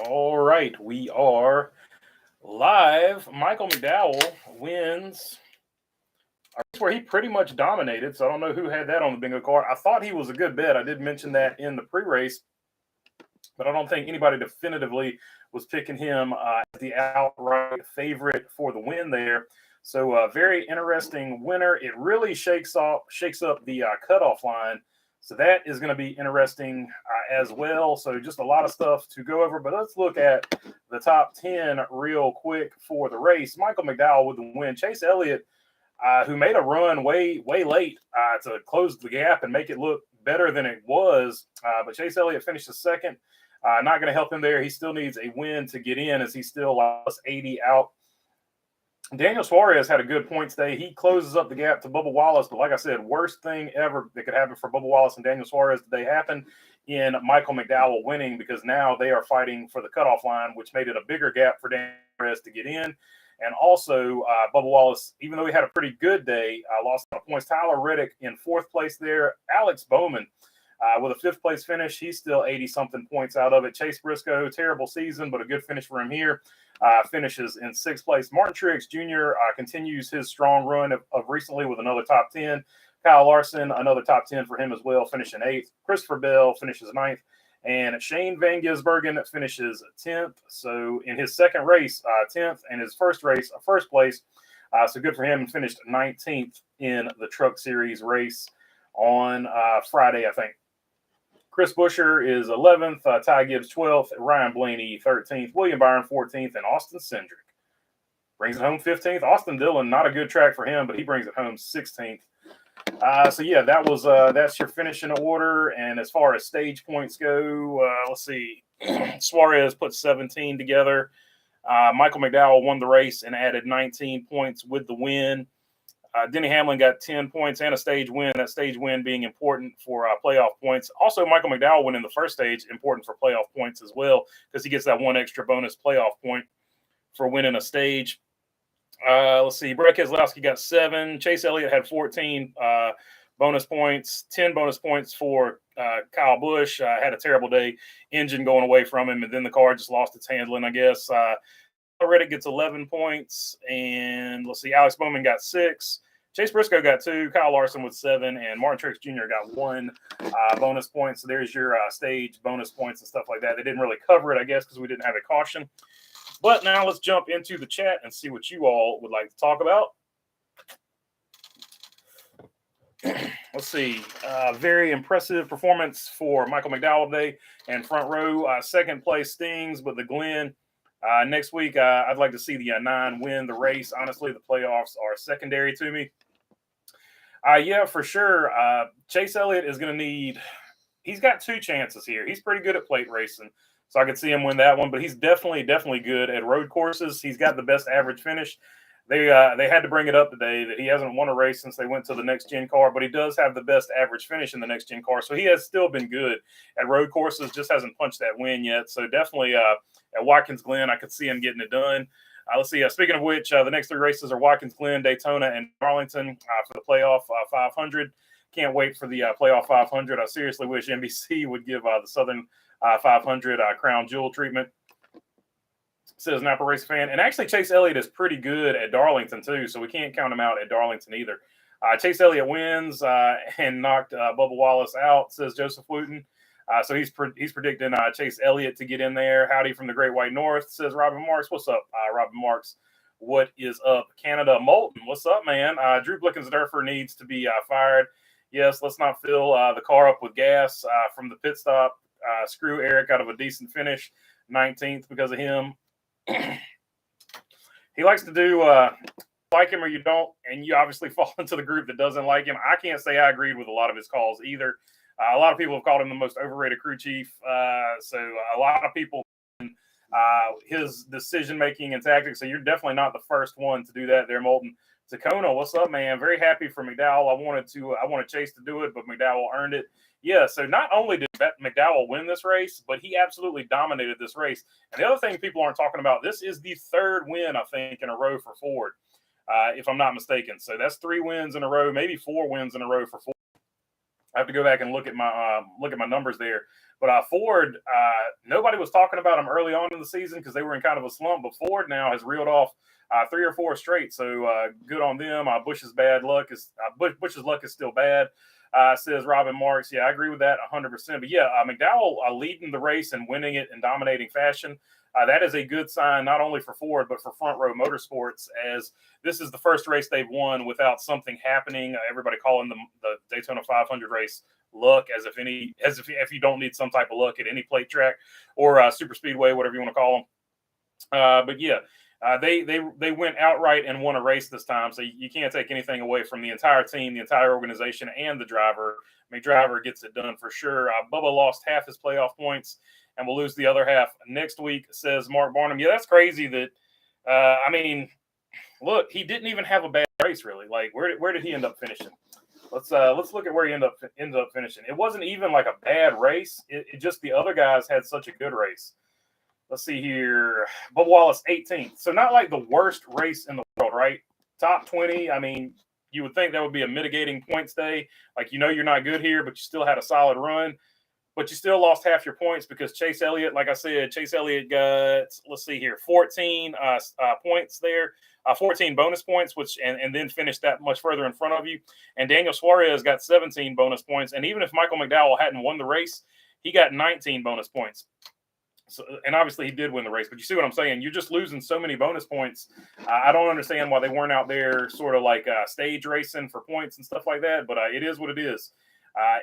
All right, we are live. Michael McDowell wins a race where he pretty much dominated. So I don't know who had that on the bingo card. I thought he was a good bet. I did mention that in the pre-race, but I don't think anybody definitively was picking him as the outright favorite for the win there. So very interesting winner. It really shakes up the cutoff line. So that is going to be interesting as well. So just a lot of stuff to go over. But let's look at the top 10 real quick for the race. Michael McDowell with the win. Chase Elliott, who made a run way late to close the gap and make it look better than it was. But Chase Elliott finished second. Not going to help him there. He still needs a win to get in as he's still plus 80 out. Daniel Suarez had a good points day. He closes up the gap to Bubba Wallace. But like I said, worst thing ever that could happen for Bubba Wallace and Daniel Suarez today happened in Michael McDowell winning, because now they are fighting for the cutoff line, which made it a bigger gap for Daniel Suarez to get in. And also, Bubba Wallace, even though he had a pretty good day, lost on points. Tyler Reddick in fourth place there. Alex Bowman with a fifth place finish. He's still 80-something points out of it. Chase Briscoe, terrible season, but a good finish for him here. Finishes in sixth place. Martin Truex Jr. Continues his strong run of recently with another top 10. Kyle Larson, another top 10 for him as well, finishing eighth. Christopher Bell finishes ninth. And Shane Van Gisbergen finishes 10th. So in his second race, 10th, and his first race, first place. So good for him, and finished 19th in the Truck Series race on Friday, I think. Chris Buescher is 11th, Ty Gibbs 12th, Ryan Blaney 13th, William Byron 14th, and Austin Cindric brings it home 15th. Austin Dillon, not a good track for him, but he brings it home 16th. So yeah, that's your finishing order. And as far as stage points go, let's see. Suarez put 17 together. Michael McDowell won the race and added 19 points with the win. Denny Hamlin got 10 points and a stage win, that stage win being important for playoff points. Also, Michael McDowell winning the first stage, important for playoff points as well, because he gets that one extra bonus playoff point for winning a stage. Let's see. Brett Keselowski got 7. Chase Elliott had 14 bonus points, 10 bonus points for Kyle Busch. Had a terrible day, engine going away from him, and then the car just lost its handling, I guess. Reddick gets 11 points, and let's see, Alex Bowman got 6. Chase Briscoe got 2. Kyle Larson with 7, and Martin Truex Jr. got 1 bonus point. So there's your stage bonus points and stuff like that. They didn't really cover it, I guess, because we didn't have a caution. But now let's jump into the chat and see what you all would like to talk about. Let's see. Very impressive performance for Michael McDowell today and front row. Second place stings, but the Glen. Next week, I'd like to see the 9 win the race. Honestly, the playoffs are secondary to me. Yeah, for sure. Chase Elliott is going to need – he's got 2 chances here. He's pretty good at plate racing, so I could see him win that one. But he's definitely good at road courses. He's got the best average finish. They had to bring it up today that he hasn't won a race since they went to the next-gen car, but he does have the best average finish in the next-gen car. So he has still been good at road courses, just hasn't punched that win yet. So definitely at Watkins Glen, I could see him getting it done. Let's see. Speaking of which, the next 3 races are Watkins Glen, Daytona, and Darlington for the playoff 500. Can't wait for the playoff 500. I seriously wish NBC would give the Southern 500 crown jewel treatment. Says Napa Race fan. And actually, Chase Elliott is pretty good at Darlington, too, so we can't count him out at Darlington either. Chase Elliott wins and knocked Bubba Wallace out, says Joseph Wooten. So he's predicting Chase Elliott to get in there. Howdy from the Great White North, says Robin Marks. What's up, Robin Marks? What is up, Canada? Moulton, what's up, man? Drew Blickensderfer needs to be fired. Yes, let's not fill the car up with gas from the pit stop. Screw Eric out of a decent finish, 19th because of him. He likes to do like him or you don't, and you obviously fall into the group that doesn't like him. I can't say I agreed with a lot of his calls either. A lot of people have called him the most overrated crew chief. So a lot of people, his decision-making and tactics. So you're definitely not the first one to do that there, Moulton. Tacona, what's up, man? Very happy for McDowell. I wanted Chase to do it, but McDowell earned it. Yeah, so not only did McDowell win this race, but he absolutely dominated this race. And the other thing people aren't talking about, this is the 3rd win, I think, in a row for Ford, if I'm not mistaken. So that's 3 wins in a row, maybe 4 wins in a row for Ford. I have to go back and look at my numbers there. But Ford, nobody was talking about them early on in the season because they were in kind of a slump. But Ford now has reeled off 3 or 4 straight. So good on them. Bush's luck is still bad. Says Robin Marks. Yeah, I agree with that 100%. But yeah, McDowell leading the race and winning it in dominating fashion. That is a good sign, not only for Ford, but for Front Row Motorsports, as this is the first race they've won without something happening. Everybody calling the Daytona 500 race luck, as if you don't need some type of luck at any plate track or super speedway, whatever you want to call them. But yeah, they went outright and won a race this time, so you can't take anything away from the entire team, the entire organization, and the driver. McDriver gets it done for sure. Bubba lost half his playoff points and we'll lose the other half next week, says Mark Barnum. Yeah, that's crazy that, look, he didn't even have a bad race, really. Like, where did he end up finishing? Let's look at where he ended up finishing. It wasn't even like a bad race. It just the other guys had such a good race. Let's see here. Bubba Wallace, 18th. So not like the worst race in the world, right? Top 20. I mean, you would think that would be a mitigating points day. Like, you're not good here, but you still had a solid run. But you still lost half your points because Chase Elliott, like I said, got, let's see here, 14 points there, 14 bonus points, and then finished that much further in front of you. And Daniel Suarez got 17 bonus points. And even if Michael McDowell hadn't won the race, he got 19 bonus points. So, and obviously he did win the race, but you see what I'm saying? You're just losing so many bonus points. I don't understand why they weren't out there sort of like stage racing for points and stuff like that, but it is what it is.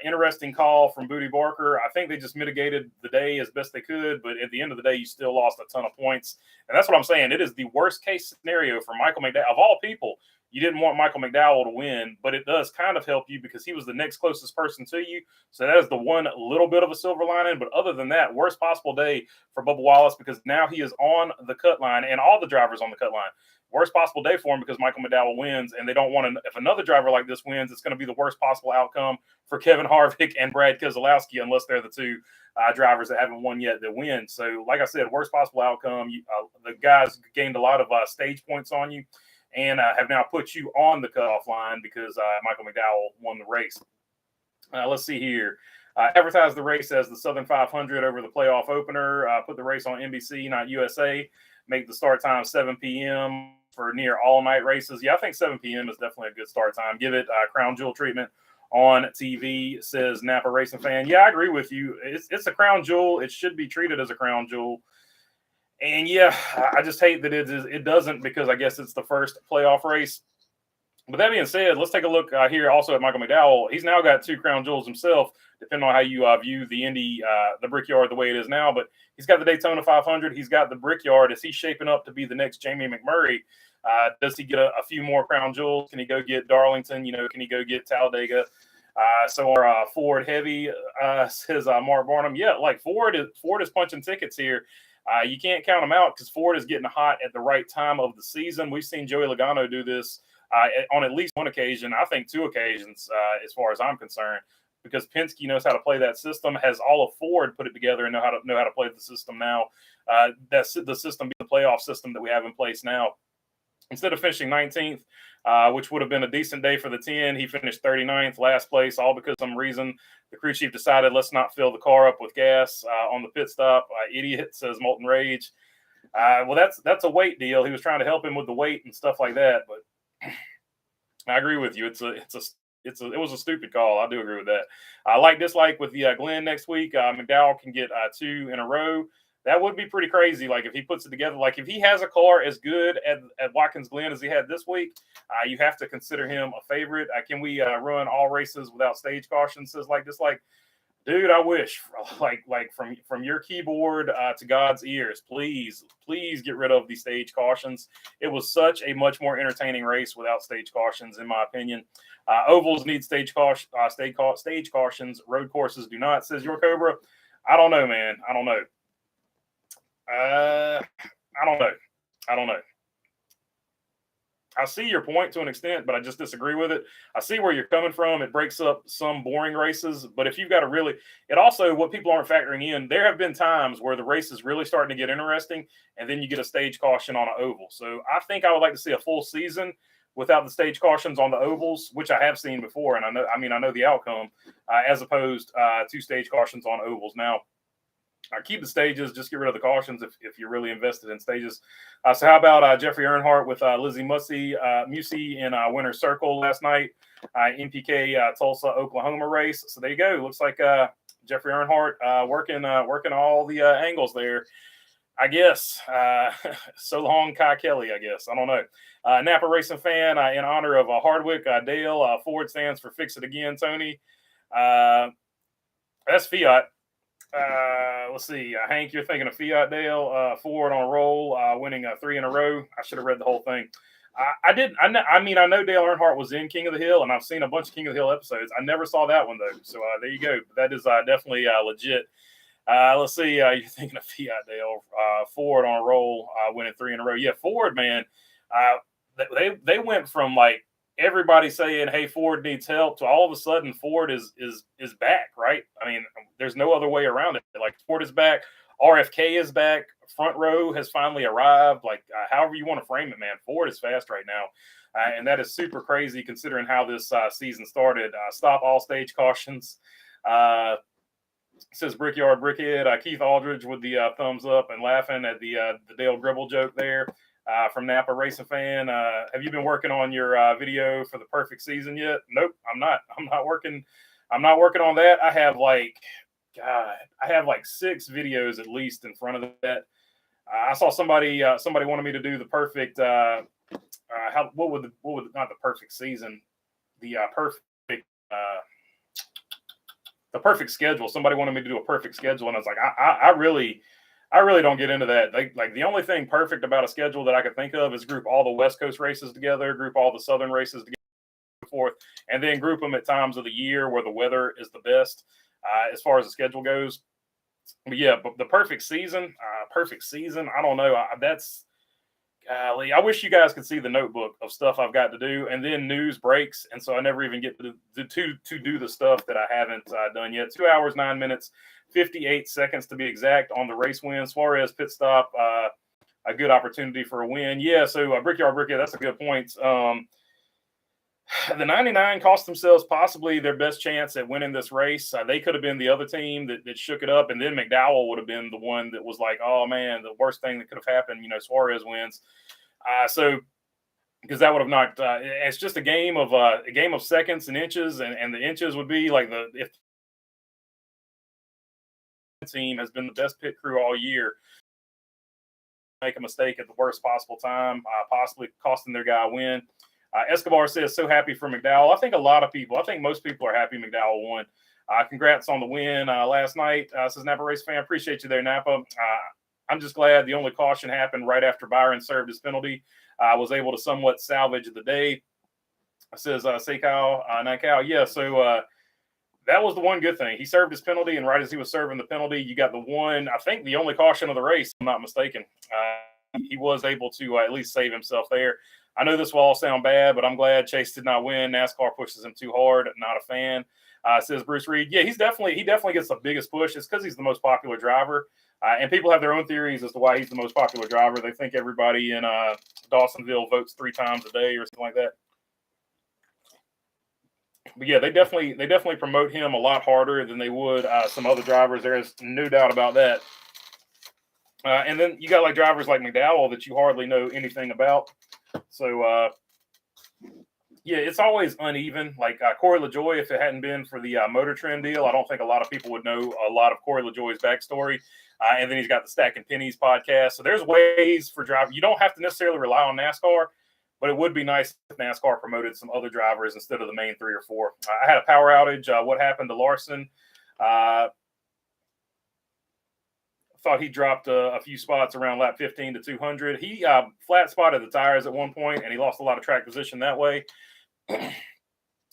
Interesting call from Booty Barker. I think they just mitigated the day as best they could, but at the end of the day, you still lost a ton of points. And that's what I'm saying. It is the worst case scenario for Michael McDowell. Of all people, you didn't want Michael McDowell to win, but it does kind of help you because he was the next closest person to you. So that is the one little bit of a silver lining. But other than that, worst possible day for Bubba Wallace because now he is on the cut line and all the drivers on the cut line. Worst possible day for him because Michael McDowell wins, and they don't want to. If another driver like this wins, it's going to be the worst possible outcome for Kevin Harvick and Brad Keselowski, unless they're the two drivers that haven't won yet that win. So, like I said, worst possible outcome. The guys gained a lot of stage points on you, and have now put you on the cutoff line because Michael McDowell won the race. Let's see here. Advertise the race as the Southern 500 over the playoff opener. Put the race on NBC, not USA. Make the start time 7 p.m. for near all-night races. Yeah, I think 7 p.m. is definitely a good start time. Give it crown jewel treatment on TV, says Napa Racing Fan. Yeah, I agree with you. It's a crown jewel. It should be treated as a crown jewel. And, yeah, I just hate that it doesn't because I guess it's the first playoff race. But that being said, let's take a look here also at Michael McDowell. He's now got 2 crown jewels himself, depending on how you view the Indy, the Brickyard the way it is now. But he's got the Daytona 500. He's got the Brickyard. Is he shaping up to be the next Jamie McMurray? Does he get a few more crown jewels? Can he go get Darlington? Can he go get Talladega? So our Ford heavy, says Mark Barnum. Yeah, like Ford is punching tickets here. You can't count them out because Ford is getting hot at the right time of the season. We've seen Joey Logano do this on at least one occasion. I think 2 occasions, as far as I'm concerned, because Penske knows how to play that system. Has all of Ford put it together and know how to play the system now. That's the system, the playoff system that we have in place now. Instead of finishing 19th, which would have been a decent day for the 10, he finished 39th, last place, all because of some reason the crew chief decided let's not fill the car up with gas on the pit stop. Idiot, says Molten Rage. Well, that's a weight deal. He was trying to help him with the weight and stuff like that, but I agree with you. It was a stupid call. I do agree with that. Dislike with the Glenn next week. McDowell can get 2 in a row. That would be pretty crazy. Like if he puts it together, like if he has a car as good at Watkins Glen as he had this week, you have to consider him a favorite. Can we run all races without stage caution? Says dislike. Dude, I wish like from your keyboard to God's ears, please get rid of the stage cautions. It was such a much more entertaining race without stage cautions, in my opinion. Ovals need stage cautions. Road courses do not, says Your Cobra. I don't know, man. I don't know. I don't know. I see your point to an extent, but I just disagree with it. I see where you're coming from. It breaks up some boring races, but if you've got it also, what people aren't factoring in, there have been times where the race is really starting to get interesting, and then you get a stage caution on an oval. So I think I would like to see a full season without the stage cautions on the ovals, which I have seen before, and I know the outcome, as opposed to stage cautions on ovals. Now, keep the stages, just get rid of the cautions if you're really invested in stages. So how about Jeffrey Earnhardt with Lizzie Musey in winner's circle last night, NPK Tulsa, Oklahoma race. So there you go. Looks like Jeffrey Earnhardt working all the angles there, I guess. So long, Kai Kelly, I guess. I don't know. Napa Racing Fan in honor of Hardwick, Dale. Ford stands for Fix It Again, Tony. That's Fiat. Let's see. Hank, you're thinking of Fiat, Dale. Ford on a roll, winning 3 in a row. I should have read the whole thing. I know Dale Earnhardt was in King of the Hill, and I've seen a bunch of King of the Hill episodes. I never saw that one, though. So there you go. That is definitely legit. Let's see. You're thinking of Fiat, Dale. Ford on a roll, winning 3 in a row. Yeah, Ford, man. They went from like everybody saying, "Hey, Ford needs help," to all of a sudden Ford is back, right? I mean, there's no other way around it. Like, Ford is back, RFK is back, front row has finally arrived. Like, however you want to frame it, man, Ford is fast right now, and that is super crazy considering how this season started. Stop all stage cautions. Says Brickyard Brickhead. Keith Aldridge with the thumbs up and laughing at the Dale Gribble joke there. From Napa Racing Fan. Have you been working on your video for the perfect season yet? Nope, I'm not. I'm not working on that. I have like 6 videos at least in front of that. I saw somebody wanted me to do the perfect what would not the perfect season, the perfect schedule. Somebody wanted me to do a perfect schedule, and I was like, I really don't get into that. Like the only thing perfect about a schedule that I could think of is group all the West Coast races together, group all the Southern races together, and forth, and then group them at times of the year where the weather is the best as far as the schedule goes. But yeah, but the perfect season, I don't know. Golly, I wish you guys could see the notebook of stuff I've got to do, and then news breaks, and so I never even get to do the stuff that I haven't done yet. 2 hours, 9 minutes, 58 seconds to be exact on the race win. Suarez pit stop, a good opportunity for a win. Yeah, so Brickyard, that's a good point. The 99 cost themselves possibly their best chance at winning this race. They could have been the other team that shook it up, and then McDowell would have been the one that was like, oh man, the worst thing that could have happened. Suarez wins. So because that would have knocked. It's just a game of seconds and inches, and the inches would be like if the team has been the best pit crew all year, make a mistake at the worst possible time, possibly costing their guy a win. Escobar says, so happy for McDowell. I think most people are happy McDowell won. Congrats on the win last night. Says Napa Race Fan. Appreciate you there, Napa. I'm just glad the only caution happened right after Byron served his penalty. Was able to somewhat salvage the day. Says Seikau, Naikau. Yeah, so that was the one good thing. He served his penalty, and right as he was serving the penalty, you got the one, I think the only caution of the race, if I'm not mistaken. He was able to at least save himself there. I know this will all sound bad, but I'm glad Chase did not win. NASCAR pushes him too hard. Not a fan. Says Bruce Reed. Yeah, he definitely gets the biggest push. It's because he's the most popular driver. And people have their own theories as to why he's the most popular driver. They think everybody in Dawsonville votes 3 times a day or something like that. But yeah, they definitely promote him a lot harder than they would some other drivers. There is no doubt about that. And then you got like drivers like McDowell that you hardly know anything about. So yeah, it's always uneven. Like Corey LaJoy, if it hadn't been for the Motor Trend deal, I don't think a lot of people would know a lot of Corey LaJoy's backstory. And then he's got the Stacking Pennies podcast. So there's ways for drivers. You don't have to necessarily rely on NASCAR, but it would be nice if NASCAR promoted some other drivers instead of the main 3 or 4. I had a power outage. What happened to Larson? Thought he dropped a few spots around lap 15 to 200. He flat spotted the tires at one point, and he lost a lot of track position that way.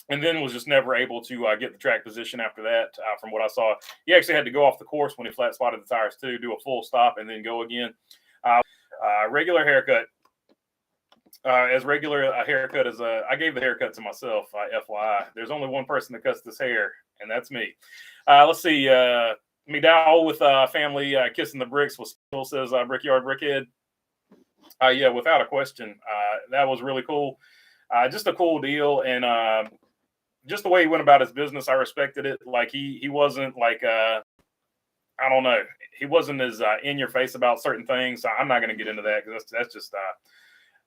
And then was just never able to get the track position after that. From what I saw, he actually had to go off the course when he flat spotted the tires too, do a full stop, and then go again. Regular haircut. As regular a haircut as I gave the haircut to myself. FYI, there's only one person that cuts this hair, and that's me. Let's see. McDowell with family kissing the bricks was still says Brickyard Brickhead. Yeah, without a question. That was really cool. Just a cool deal, and just the way he went about his business, I respected it. Like he wasn't like I don't know, he wasn't as in your face about certain things. So I'm not going to get into that because that's just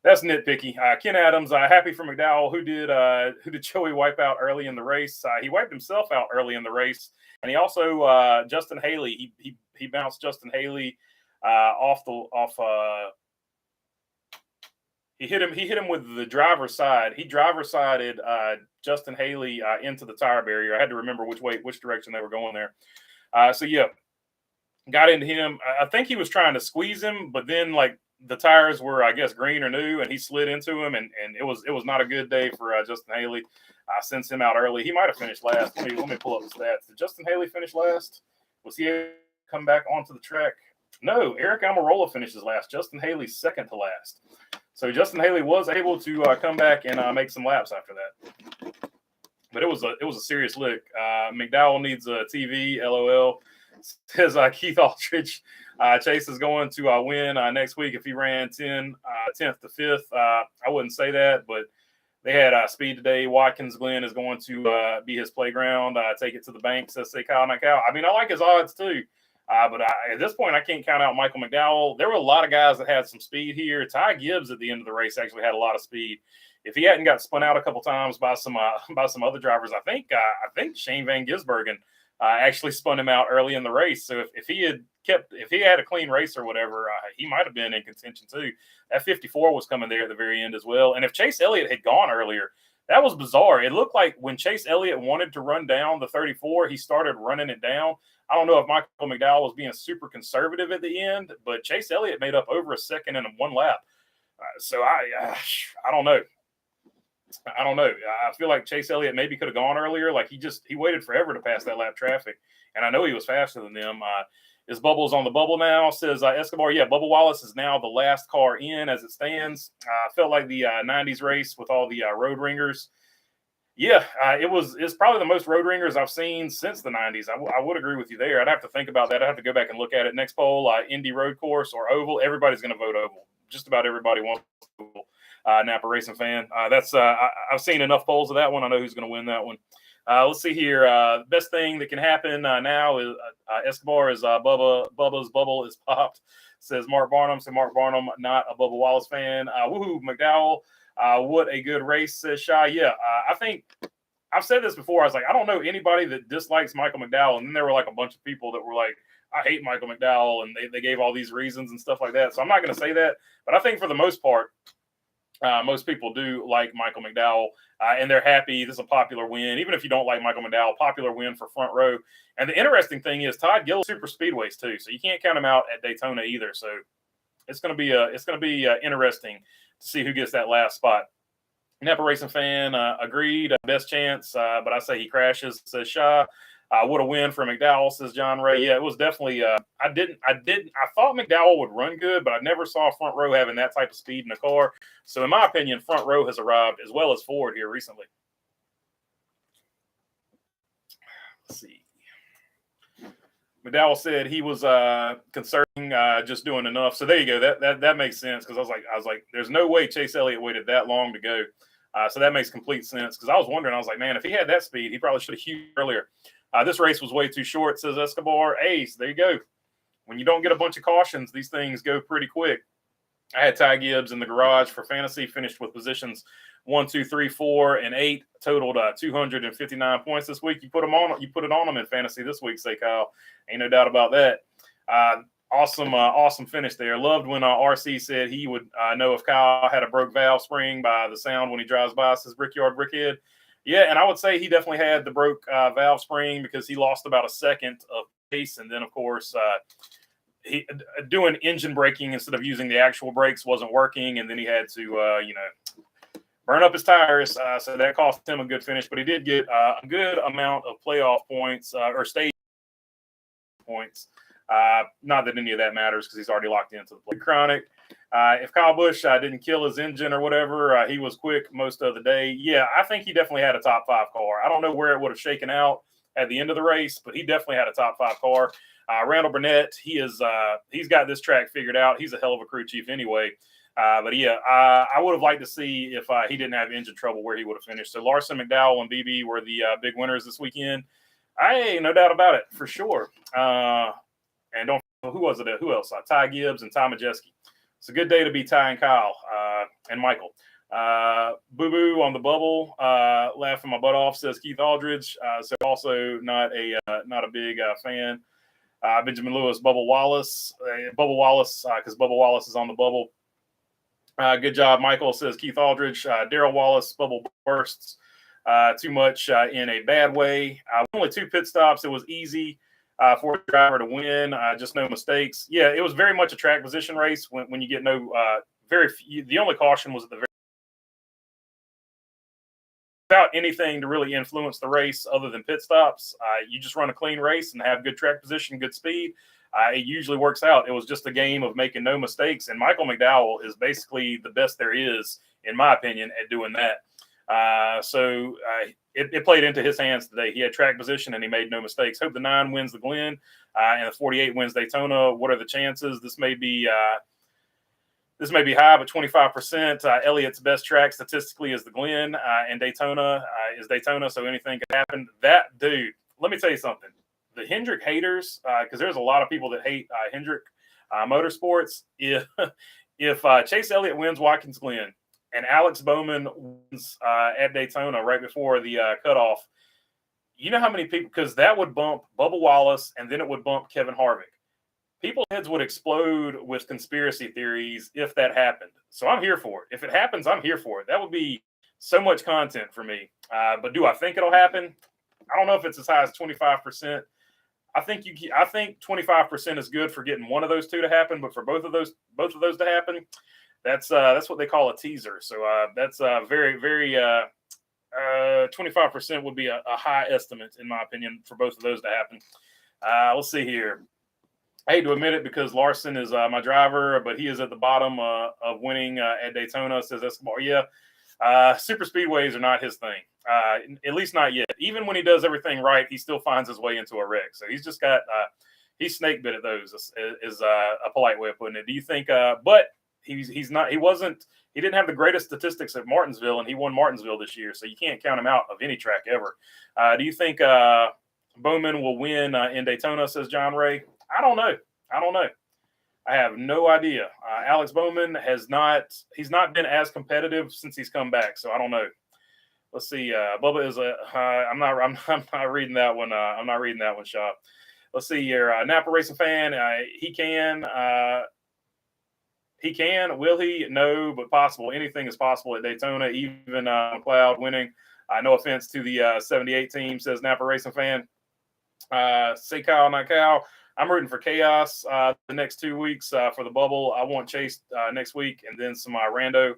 that's nitpicky. Ken Adams, happy for McDowell, who did Joey wipe out early in the race. He wiped himself out early in the race, and he also Justin Haley. He bounced Justin Haley off. He hit him with the driver's side. He driver sided Justin Haley into the tire barrier. I had to remember which direction they were going there. So yeah, got into him. I think he was trying to squeeze him, but then like the tires were, I guess, green or new, and he slid into him, and it was not a good day for Justin Haley. Sends him out early. He might have finished last. Let me pull up the stats. Did Justin Haley finish last? Was he able to come back onto the track? No, Eric Almirola finishes last. Justin Haley's second to last. So Justin Haley was able to come back and make some laps after that. But it was a serious lick. McDowell needs a TV. LOL. Says Keith Aldridge. Chase is going to win next week if he ran 10th to 5th. I wouldn't say that, but they had speed today. Watkins Glen is going to be his playground. Take it to the bank, says say Kyle Nickow. I mean, I like his odds too. But at this point, I can't count out Michael McDowell. There were a lot of guys that had some speed here. Ty Gibbs at the end of the race actually had a lot of speed. If he hadn't got spun out a couple times by some other drivers, I think Shane Van Gisbergen actually spun him out early in the race. So if he had a clean race or whatever, he might have been in contention too. That 54 was coming there at the very end as well. And if Chase Elliott had gone earlier, that was bizarre. It looked like when Chase Elliott wanted to run down the 34, he started running it down. I don't know if Michael McDowell was being super conservative at the end, but Chase Elliott made up over a second in one lap. So I don't know. I don't know. I feel like Chase Elliott maybe could have gone earlier. Like he waited forever to pass that lap traffic, and I know he was faster than them. Is Bubbles on the bubble now? Says Escobar. Yeah, Bubba Wallace is now the last car in as it stands. I felt like the 90s race with all the road ringers. Yeah, it's probably the most road ringers I've seen since the 90s. I would agree with you there. I'd have to think about that. I'd have to go back and look at it. Next poll, Indy road course or oval. Everybody's going to vote oval. Just about everybody wants oval. Napa Racing fan. I've seen enough polls of that one. I know who's going to win that one. Let's see here. The best thing that can happen now is Escobar is Bubba's bubble is popped. Says Mark Barnum. So Mark Barnum, not a Bubba Wallace fan. Woohoo, McDowell. What a good race, says Shy. Yeah, I think I've said this before. I was like, I don't know anybody that dislikes Michael McDowell. And then there were like a bunch of people that were like, I hate Michael McDowell. And they gave all these reasons and stuff like that. So I'm not going to say that. But I think for the most part, most people do like Michael McDowell, and they're happy. This is a popular win. Even if you don't like Michael McDowell, popular win for Front Row. And the interesting thing is Todd Gill super speedways too, so you can't count him out at Daytona either. So it's going to be interesting to see who gets that last spot. Napa Racing fan agreed, best chance, but I say he crashes. Says Shaw. What a win for McDowell, says John Ray. Yeah, it was definitely. I thought McDowell would run good, but I never saw Front Row having that type of speed in the car. So, in my opinion, Front Row has arrived as well as Ford here recently. Let's see. McDowell said he was concerning just doing enough. So there you go. That makes sense because I was like, there's no way Chase Elliott waited that long to go. So that makes complete sense because I was wondering. I was like, man, if he had that speed, he probably should have hued earlier. This race was way too short, says Escobar. Ace, there you go. When you don't get a bunch of cautions, these things go pretty quick. I had Ty Gibbs in the garage for fantasy, finished with positions 1, 2, 3, 4, and 8, totaled 259 points this week. You put it on them in fantasy this week, say Kyle. Ain't no doubt about that. Awesome finish there. Loved when RC said he would know if Kyle had a broke valve spring by the sound when he drives by, says Brickyard Brickhead. Yeah, and I would say he definitely had the broke valve spring because he lost about a second of pace. And then, of course, he doing engine braking instead of using the actual brakes wasn't working. And then he had to, burn up his tires. So that cost him a good finish. But he did get a good amount of playoff points or stage points. Not that any of that matters because he's already locked into the play. Chronic. If Kyle Busch didn't kill his engine or whatever, he was quick most of the day. Yeah, I think he definitely had a top 5 car. I don't know where it would have shaken out at the end of the race, but he definitely had a top 5 car. Randall Burnett, he's got this track figured out. He's a hell of a crew chief anyway. But yeah, I would have liked to see if he didn't have engine trouble where he would have finished. So Larson, McDowell, and BB were the big winners this weekend. No doubt about it, for sure. And don't who was it? Who else? Ty Gibbs and Ty Majeski. It's a good day to be Ty and Kyle and Michael. Boo Boo on the bubble, laughing my butt off, says Keith Aldridge. So also not a big fan. Benjamin Lewis, Bubba Wallace, because Bubba Wallace is on the bubble. Good job, Michael, says Keith Aldridge. Daryl Wallace, bubble bursts too much in a bad way. Only 2 pit stops. It was easy for a driver to win. Just no mistakes. Yeah, it was very much a track position race when you get no very few. The only caution was at the very without anything to really influence the race other than pit stops. You just run a clean race and have good track position, good speed. It usually works out. It was just a game of making no mistakes. And Michael McDowell is basically the best there is, in my opinion, at doing that. So it played into his hands today. He had track position and he made no mistakes. Hope the 9 wins the Glen and the 48 wins Daytona. What are the chances? This may be high, but 25%. Elliott's best track statistically is the Glen, and Daytona is Daytona, so anything could happen. That dude, let me tell you something. The Hendrick haters, because there's a lot of people that hate Hendrick Motorsports. If Chase Elliott wins Watkins Glen and Alex Bowman wins at Daytona right before the cutoff, you know how many people, because that would bump Bubba Wallace and then it would bump Kevin Harvick. People's heads would explode with conspiracy theories if that happened. So I'm here for it. If it happens, I'm here for it. That would be so much content for me. But do I think it'll happen? I don't know if it's as high as 25%. I think 25% is good for getting one of those 2 to happen, but for both of those to happen, that's what they call a teaser. So that's very, very 25% would be a high estimate in my opinion for both of those to happen. Let's see here. I hate to admit it because Larson is my driver, but he is at the bottom of winning at Daytona, says Escobar. Yeah, super speedways are not his thing, at least not yet. Even when he does everything right, he still finds his way into a wreck. So he's just got he's snake bit at those is a polite way of putting it. Do you think? But he didn't have the greatest statistics at Martinsville, and he won Martinsville this year, so you can't count him out of any track ever. Do you think Bowman will win in Daytona, says John Ray? I don't know. I have no idea. Alex Bowman he's not been as competitive since he's come back. So I don't know. Let's see. Bubba is I'm not reading that one. I'm not reading that one, Shop. Let's see here. Napa Racing Fan. He can. Will he? No, but possible. Anything is possible at Daytona, even McLeod winning. No offense to the 78 team, says Napa Racing Fan. Say Kyle, not Kyle. I'm rooting for chaos the next 2 weeks for the bubble. I want Chase next week and then some rando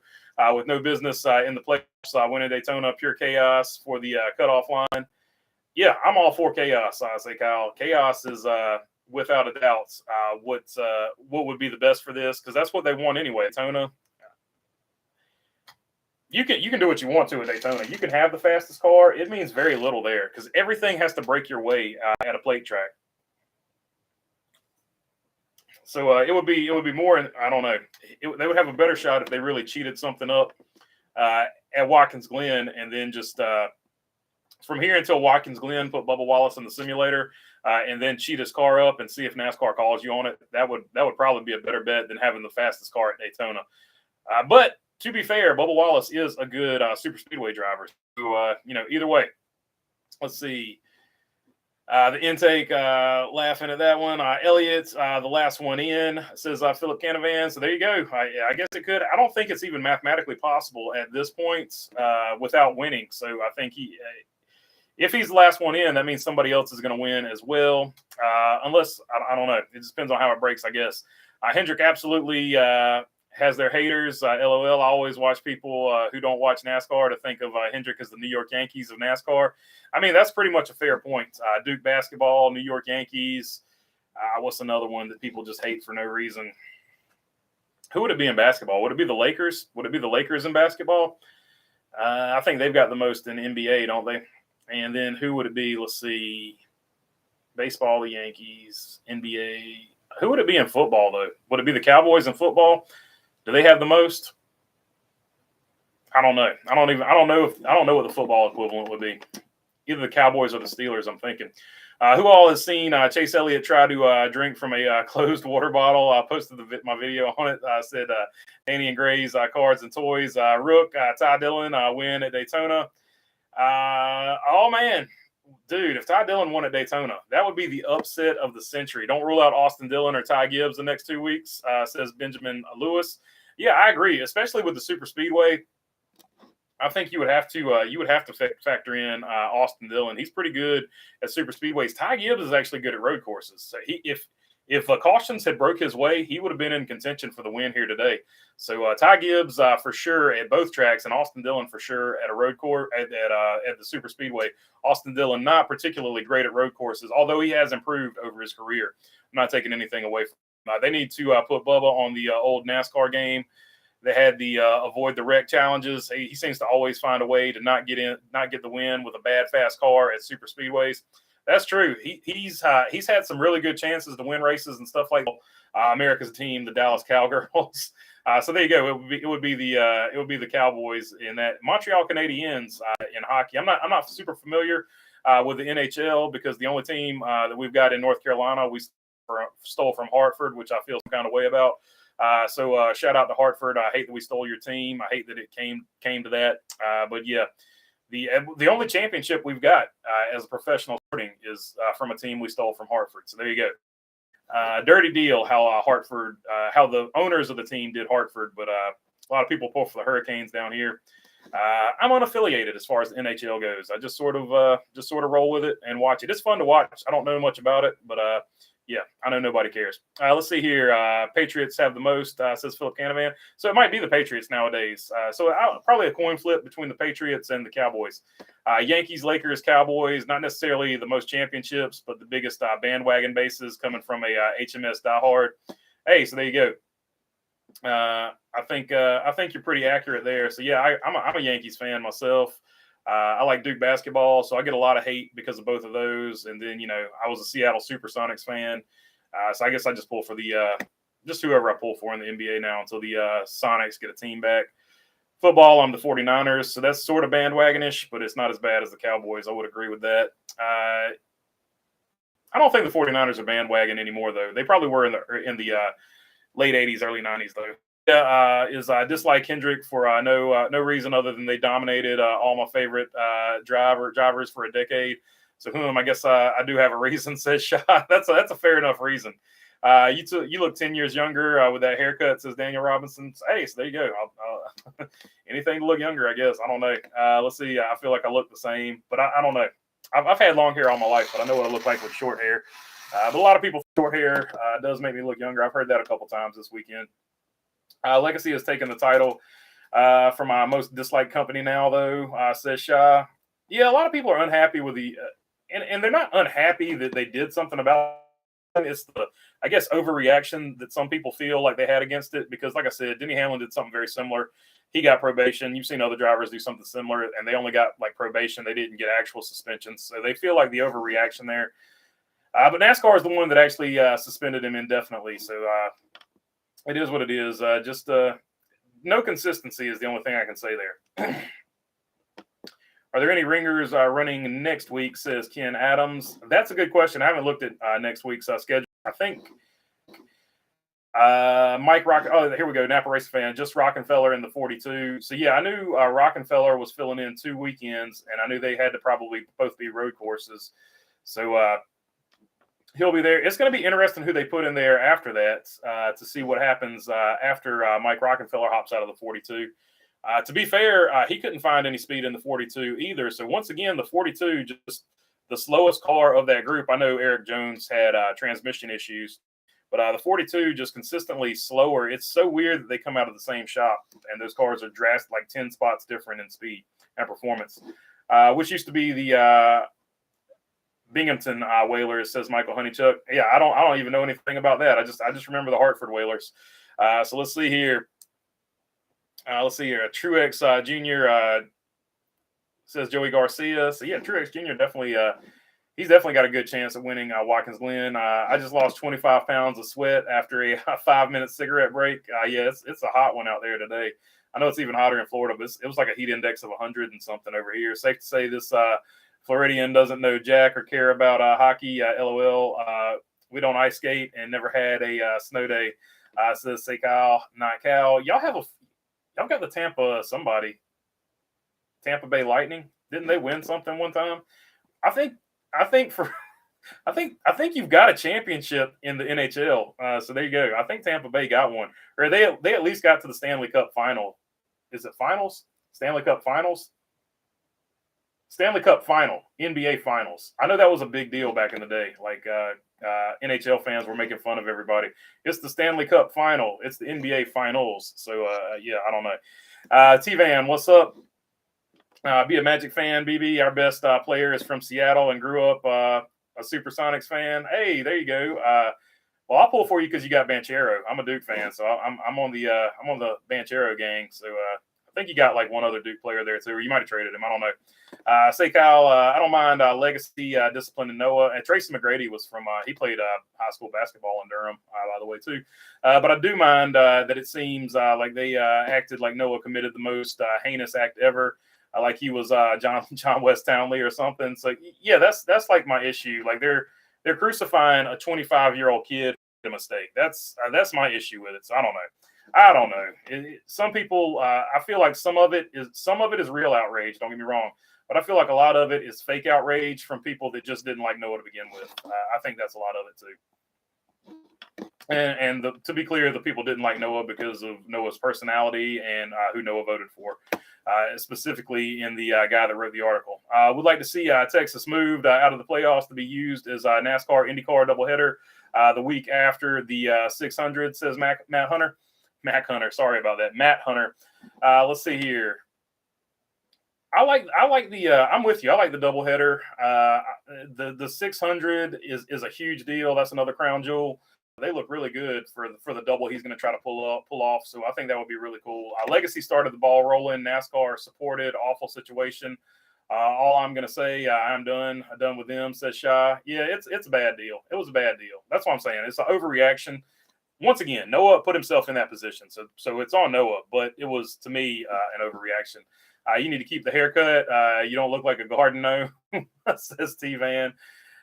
with no business in the playoffs. Winning Daytona, pure chaos for the cutoff line. Yeah, I'm all for chaos, I say, Kyle. Chaos is without a doubt what would be the best for this, because that's what they want anyway. Daytona. You can do what you want to at Daytona. You can have the fastest car. It means very little there because everything has to break your way at a plate track. So it would be more. I don't know. They would have a better shot if they really cheated something up at Watkins Glen, and then just from here until Watkins Glen, put Bubba Wallace in the simulator, and then cheat his car up and see if NASCAR calls you on it. That would probably be a better bet than having the fastest car at Daytona. But to be fair, Bubba Wallace is a good super speedway driver. So either way. Let's see. The intake, laughing at that one. Elliott, the last one in, says Philip Canavan. So there you go. I guess it could. I don't think it's even mathematically possible at this point without winning. So I think if he's the last one in, that means somebody else is going to win as well. Unless, I don't know. It just depends on how it breaks, I guess. Hendrick absolutely has their haters. LOL. I always watch people who don't watch NASCAR to think of Hendrick as the New York Yankees of NASCAR. I mean, that's pretty much a fair point. Duke basketball, New York Yankees. What's another one that people just hate for no reason? Who would it be in basketball? Would it be the Lakers? Would it be the Lakers in basketball? I think they've got the most in the NBA, don't they? And then who would it be? Let's see. Baseball, the Yankees, NBA. Who would it be in football, though? Would it be the Cowboys in football? Do they have the most? I don't know. I don't know what the football equivalent would be. Either the Cowboys or the Steelers, I'm thinking. Who all has seen Chase Elliott try to drink from a closed water bottle? I posted my video on it. I said Danny and Gray's cards and toys. Rook, Ty Dillon win at Daytona. Oh, man. Dude, if Ty Dillon won at Daytona, that would be the upset of the century. Don't rule out Austin Dillon or Ty Gibbs the next 2 weeks, says Benjamin Lewis. Yeah, I agree, especially with the super speedway. I think you would have to factor in Austin Dillon. He's pretty good at super speedways. Ty Gibbs is actually good at road courses. So if cautions had broke his way, he would have been in contention for the win here today. So Ty Gibbs for sure at both tracks, and Austin Dillon for sure at a road course at the super speedway. Austin Dillon not particularly great at road courses, although he has improved over his career. I'm not taking anything away from him. They need to put Bubba on the old NASCAR game. They had the avoid the wreck challenges. He seems to always find a way to not get the win with a bad fast car at super speedways. That's true. He's had some really good chances to win races and stuff like America's team, the Dallas Cowgirls. So there you go. It would be the Cowboys in that. Montreal Canadiens in hockey. I'm not super familiar with the NHL because the only team that we've got in North Carolina we stole from Hartford, which I feel some kind of way about. So shout out to Hartford. I hate that we stole your team. I hate that it came to that. But yeah, the only championship we've got as a professional sporting is from a team we stole from Hartford. So there you go. Dirty deal how Hartford, how the owners of the team did Hartford, but a lot of people pull for the Hurricanes down here. I'm unaffiliated as far as the NHL goes. I just sort of roll with it and watch it. It's fun to watch. I don't know much about it, but yeah, I know nobody cares. Let's see here. Patriots have the most, says Philip Canavan. So it might be the Patriots nowadays. So probably a coin flip between the Patriots and the Cowboys. Yankees, Lakers, Cowboys, not necessarily the most championships, but the biggest bandwagon bases coming from a HMS diehard. Hey, so there you go. I think you're pretty accurate there. So yeah, I'm a Yankees fan myself. I like Duke basketball, so I get a lot of hate because of both of those. And then, I was a Seattle Supersonics fan. So I guess I just pull for just whoever I pull for in the NBA now until the Sonics get a team back. Football, I'm the 49ers. So that's sort of bandwagonish, but it's not as bad as the Cowboys. I would agree with that. I don't think the 49ers are bandwagon anymore, though. They probably were in the late 80s, early 90s, though. Is I dislike Hendrick for no reason other than they dominated all my favorite drivers for a decade. So I guess I do have a reason, says Shaw. That's a fair enough reason. You look 10 years younger with that haircut, says Daniel Robinson. So, hey, so there you go. Anything to look younger, I guess. I don't know. Let's see. I feel like I look the same, but I don't know. I've had long hair all my life, but I know what I look like with short hair. But a lot of people, short hair does make me look younger. I've heard that a couple times this weekend. Legacy has taken the title from my most disliked company now, though, says Shah. Yeah, a lot of people are unhappy with and they're not unhappy that they did something about it. It's the, I guess, overreaction that some people feel like they had against it because, like I said, Denny Hamlin did something very similar. He got probation. You've seen other drivers do something similar, and they only got probation. They didn't get actual suspensions. So they feel like the overreaction there. But NASCAR is the one that actually suspended him indefinitely. So it is what it is. Just no consistency is the only thing I can say there. Are there any ringers running next week, says Ken Adams? That's a good question. I haven't looked at next week's schedule. I think Mike Rock. Oh, here we go. Napa Race fan. Just Rockefeller in the 42. So, yeah, I knew Rockefeller was filling in 2 weekends, and I knew they had to probably both be road courses. So, he'll be there. It's going to be interesting who they put in there after that to see what happens after Mike Rockefeller hops out of the 42. To be fair, he couldn't find any speed in the 42 either. So once again, the 42, just the slowest car of that group. I know Eric Jones had transmission issues, but the 42 just consistently slower. It's so weird that they come out of the same shop and those cars are dressed like 10 spots different in speed and performance, which used to be the Binghamton Whalers, says Michael Honeychuck. Yeah, I don't even know anything about that. I just remember the Hartford Whalers. So let's see here. Truex Jr. Says Joey Garcia. So yeah, Truex Jr. definitely he's definitely got a good chance of winning Watkins Glen. I just lost 25 pounds of sweat after a 5-minute cigarette break. Yeah, it's a hot one out there today. I know it's even hotter in Florida, but it was like a heat index of 100 and something over here. Safe to say this Floridian doesn't know jack or care about hockey. LOL. We don't ice skate and never had a snow day. Says say Kyle, not Cal. Y'all got the Tampa Bay Lightning. Didn't they win something one time? I think you've got a championship in the NHL. So there you go. I think Tampa Bay got one, or they at least got to the Stanley Cup final. Is it finals? Stanley Cup finals? Stanley Cup final, NBA finals. I know that was a big deal back in the day. Like NHL fans were making fun of everybody. It's the Stanley Cup final. It's the NBA finals. So yeah, I don't know. T-Van, what's up? Be a Magic fan, BB. Our best player is from Seattle and grew up a Supersonics fan. Hey, there you go. Well, I'll pull for you because you got Banchero. I'm a Duke fan, so I'm on the Banchero gang. So I think you got like one other Duke player there too, or you might have traded him. I don't know. Say Kyle, I don't mind legacy, discipline, and Noah. And Tracy McGrady was from he played high school basketball in Durham, by the way too. But I do mind that it seems like they acted like Noah committed the most heinous act ever. Like he was John West Townley or something. So yeah, that's like my issue. Like they're crucifying a 25-year-old kid for a mistake. That's my issue with it. So I don't know. Some people, I feel like some of it is real outrage. Don't get me wrong, but I feel like a lot of it is fake outrage from people that just didn't like Noah to begin with. I think that's a lot of it too. And to be clear, the people didn't like Noah because of Noah's personality and who Noah voted for. Specifically in the guy that wrote the article. Would like to see Texas moved out of the playoffs to be used as a NASCAR IndyCar doubleheader the week after the 600, says Matt Hunter. Sorry about that. Matt Hunter. Let's see here. I like the I'm with you. I like the doubleheader. The 600 is a huge deal. That's another crown jewel. They look really good for the double he's going to try to pull off. So I think that would be really cool. Legacy started the ball rolling. NASCAR supported. Awful situation. All I'm going to say, I'm done with them, says Shy. Yeah, it's a bad deal. It was a bad deal. That's what I'm saying. It's an overreaction. Once again, Noah put himself in that position. So it's on Noah, but it was, to me, an overreaction. You need to keep the haircut. You don't look like a garden gnome, says T-Van.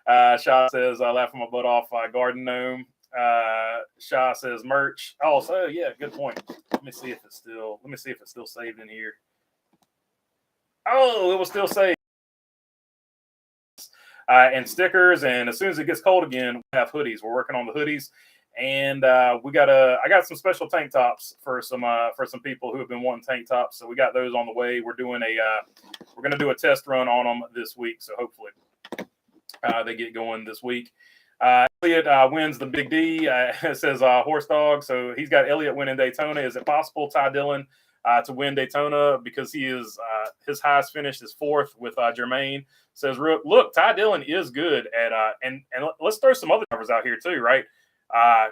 Shy says, laughing my butt off, garden gnome. Shaw says merch. Oh, so yeah, good point. Let me see if it's still saved in here. Oh, it was still saved. And stickers, and as soon as it gets cold again, we have hoodies. We're working on the hoodies, and I got some special tank tops for some people who have been wanting tank tops. So we got those on the way. We're gonna do a test run on them this week. So hopefully they get going this week. Elliot wins the Big D. It says horse dog. So he's got Elliot winning Daytona. Is it possible Ty Dillon to win Daytona because he is his highest finish is fourth with Jermaine? Says look, Ty Dillon is good at and let's throw some other drivers out here too, right?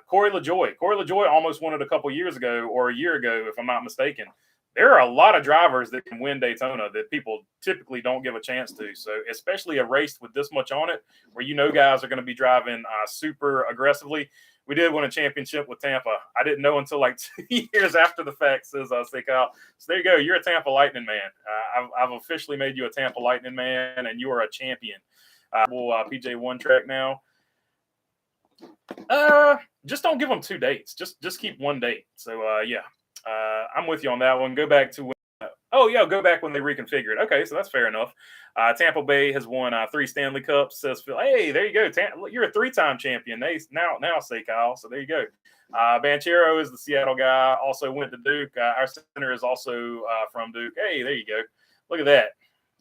Corey LaJoy almost won it a couple years ago or a year ago, if I'm not mistaken. There are a lot of drivers that can win Daytona that people typically don't give a chance to. So especially a race with this much on it, where guys are going to be driving super aggressively. We did win a championship with Tampa. I didn't know until like 2 years after the fact, says Kyle. So there you go. You're a Tampa Lightning man. I've officially made you a Tampa Lightning man, and you are a champion. PJ1 track now. Just don't give them 2 dates. Just keep 1 date. So yeah. I'm with you on that one. Go back to go back when they reconfigured. Okay, so that's fair enough. Tampa Bay has won 3 Stanley Cups. Says Phil. Hey, there you go. You're a 3-time champion. Now say Kyle. So there you go. Banchero is the Seattle guy. Also went to Duke. Our center is also from Duke. Hey, there you go. Look at that.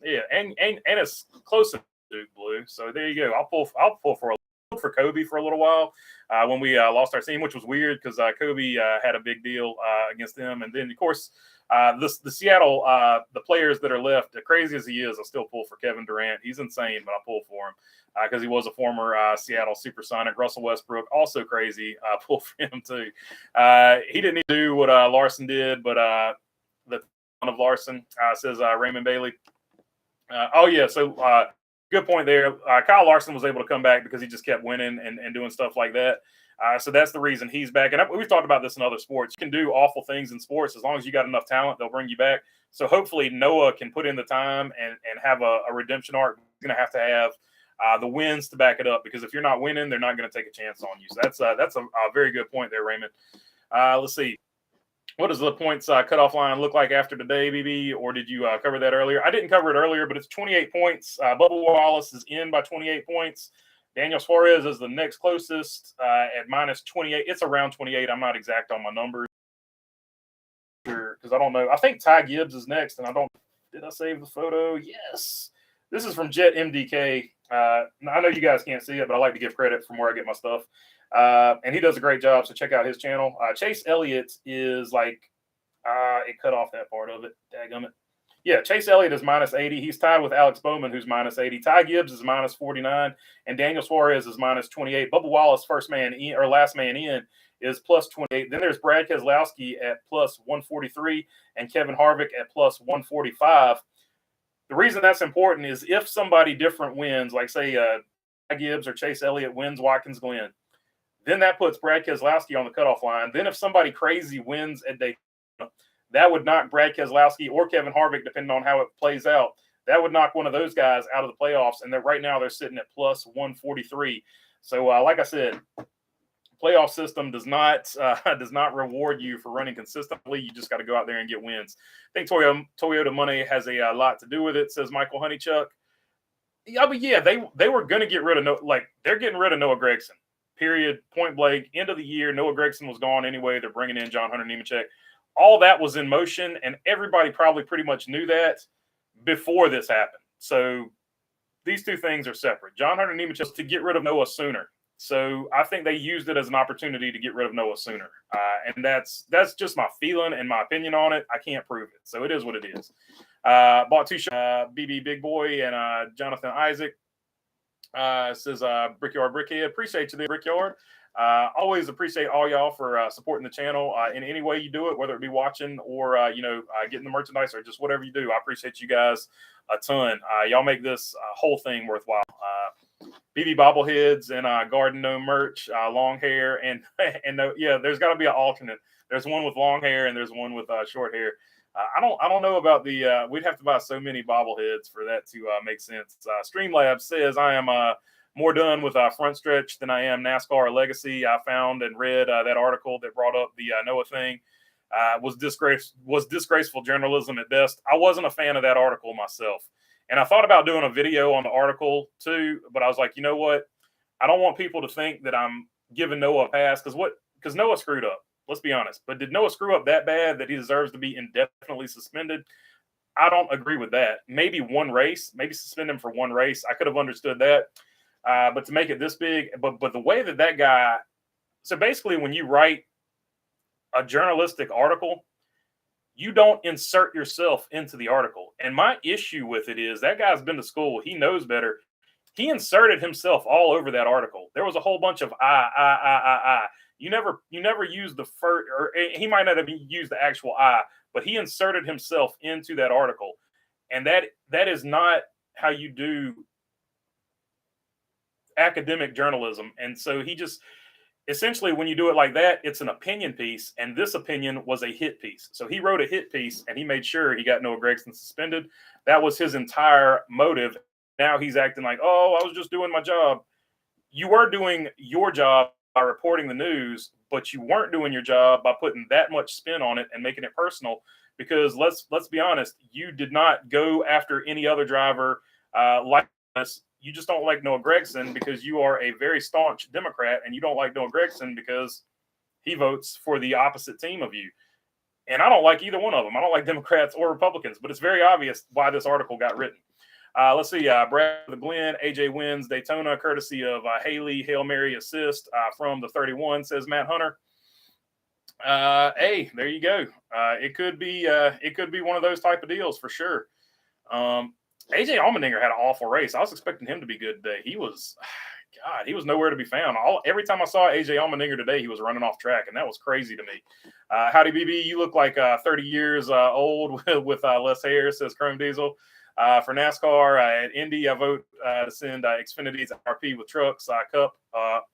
Yeah, and it's close to Duke Blue. So there you go. I'll pull for Kobe for a little while when we lost our team, which was weird because Kobe had a big deal against them. And then, of course, the Seattle, the players that are left, crazy as he is, I'll still pull for Kevin Durant. He's insane, but I'll pull for him because he was a former Seattle Supersonic. Russell Westbrook, also crazy. Pull for him, too. He didn't need to do what Larson did, but the son of Larson says Raymond Bailey. So good point there. Kyle Larson was able to come back because he just kept winning and doing stuff like that. So that's the reason he's back. And we've talked about this in other sports. You can do awful things in sports. As long as you got enough talent, they'll bring you back. So hopefully Noah can put in the time and have a redemption arc. He's going to have the wins to back it up, because if you're not winning, they're not going to take a chance on you. So that's a very good point there, Raymond. Let's see. What does the points cutoff line look like after today, BB? Or did you cover that earlier? I didn't cover it earlier, but it's 28 points. Bubba Wallace is in by 28 points. Daniel Suarez is the next closest at minus 28. It's around 28. I'm not exact on my numbers because I don't know. I think Ty Gibbs is next, and did I save the photo? Yes. This is from Jet MDK. I know you guys can't see it, but I like to give credit from where I get my stuff. And he does a great job, so check out his channel. Chase Elliott is like, it cut off that part of it. Dadgummit. Yeah, Chase Elliott is minus 80. He's tied with Alex Bowman, who's minus 80. Ty Gibbs is minus 49, and Daniel Suarez is minus 28. Bubba Wallace, last man in, is plus 28. Then there's Brad Keselowski at plus 143 and Kevin Harvick at plus 145. The reason that's important is if somebody different wins, like say Ty Gibbs or Chase Elliott wins Watkins Glen, then that puts Brad Keselowski on the cutoff line. Then if somebody crazy wins at Daytona, that would knock Brad Keselowski or Kevin Harvick, depending on how it plays out. That would knock one of those guys out of the playoffs. And right now they're sitting at plus 143. So like I said, playoff system does not reward you for running consistently. You just got to go out there and get wins. I think Toyota money has a lot to do with it, says Michael Honeychuck. Yeah, but yeah, they were going to get rid of they're getting rid of Noah Gragson. Period. Point blank. End of the year. Noah Gragson was gone anyway. They're bringing in John Hunter Nemechek. All that was in motion, and everybody probably pretty much knew that before this happened. So these two things are separate. John Hunter Nemechek to get rid of Noah sooner. So I think they used it as an opportunity to get rid of Noah sooner. And that's just my feeling and my opinion on it. I can't prove it. So it is what it is. Bought two shots, BB Big Boy and Jonathan Isaac. Says Brickyard Brickhead. Appreciate you there, Brickyard. Always appreciate all y'all for supporting the channel in any way you do it, whether it be watching or getting the merchandise or just whatever you do. I appreciate you guys a ton. Y'all make this whole thing worthwhile. BB bobbleheads and garden gnome merch, long hair and there's got to be an alternate. There's one with long hair and there's one with short hair. I don't know about the we'd have to buy so many bobbleheads for that to make sense. Streamlabs says I am more done with front stretch than I am NASCAR Legacy. I found and read that article that brought up the Noah thing. Was disgraceful journalism at best. I wasn't a fan of that article myself. And I thought about doing a video on the article too, but I was like, you know what? I don't want people to think that I'm giving Noah a pass because Noah screwed up. Let's be honest. But did Noah screw up that bad that he deserves to be indefinitely suspended? I don't agree with that. Maybe one race, maybe suspend him for one race. I could have understood that. But to make it this big, but the way that guy, so basically when you write a journalistic article, you don't insert yourself into the article. And my issue with it is that guy's been to school. He knows better. He inserted himself all over that article. There was a whole bunch of I. You never used the first, or he might not have used the actual I, but he inserted himself into that article. And that is not how you do academic journalism. And so he just, essentially, when you do it like that, it's an opinion piece, and this opinion was a hit piece. So he wrote a hit piece, and he made sure he got Noah Gragson suspended. That was his entire motive. Now he's acting like, oh, I was just doing my job. You were doing your job by reporting the news, but you weren't doing your job by putting that much spin on it and making it personal. Because let's be honest, you did not go after any other driver like this. You just don't like Noah Gragson because you are a very staunch Democrat, and you don't like Noah Gragson because he votes for the opposite team of you. And I don't like either one of them. I don't like Democrats or Republicans, but it's very obvious why this article got written. Let's see. Brad the Glen, AJ wins Daytona, courtesy of Haley Hail Mary assist from the 31, says Matt Hunter. Hey, there you go. It could be one of those type of deals for sure. AJ Allmendinger had an awful race. I was expecting him to be good today. He was nowhere to be found. Every time I saw AJ Allmendinger today, he was running off track, and that was crazy to me. Howdy, BB, you look like 30 years old with less hair, says Chrome Diesel. For NASCAR at Indy, I vote to send Xfinity's RP with trucks Cup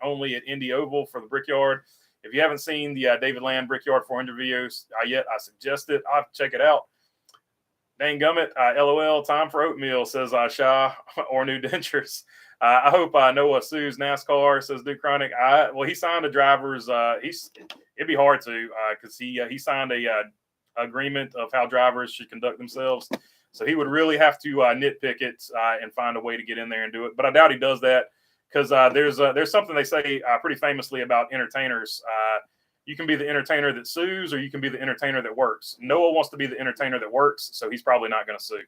only at Indy Oval for the Brickyard. If you haven't seen the David Land Brickyard 400 videos yet, I suggest it. I'll have to check it out. Dang gummit, LOL, time for oatmeal, says Shah, or new dentures. I hope Noah sues NASCAR, says Duke Chronic. Well, he signed a driver's. It'd be hard to because he signed a agreement of how drivers should conduct themselves. So he would really have to nitpick it and find a way to get in there and do it. But I doubt he does that because there's something they say pretty famously about entertainers. You can be the entertainer that sues, or you can be the entertainer that works. Noah wants to be the entertainer that works, so he's probably not going to sue.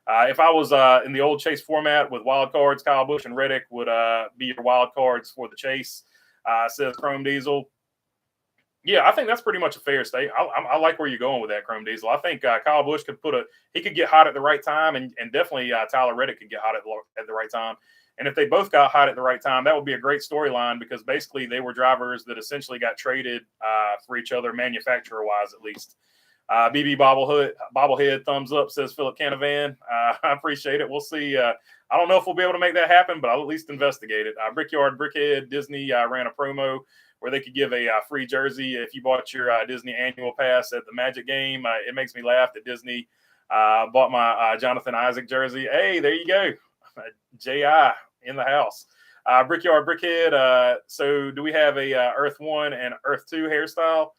If I was in the old chase format with wild cards, Kyle Busch and Reddick would be your wild cards for the chase, says Chrome Diesel. Yeah, I think that's pretty much a fair state. I like where you're going with that, Chrome Diesel. I think Kyle Busch could could get hot at the right time, and definitely Tyler Reddick could get hot at the right time. And if they both got hot at the right time, that would be a great storyline because basically they were drivers that essentially got traded for each other, manufacturer-wise at least. BB Bobblehead, thumbs up, says Philip Canavan. I appreciate it. We'll see. I don't know if we'll be able to make that happen, but I'll at least investigate it. Brickyard Brickhead, Disney ran a promo where they could give a free jersey if you bought your Disney annual pass at the Magic game. It makes me laugh that Disney bought my Jonathan Isaac jersey. Hey, there you go. J.I. in the house. Brickyard Brickhead. So do we have a Earth 1 and Earth 2 hairstyle?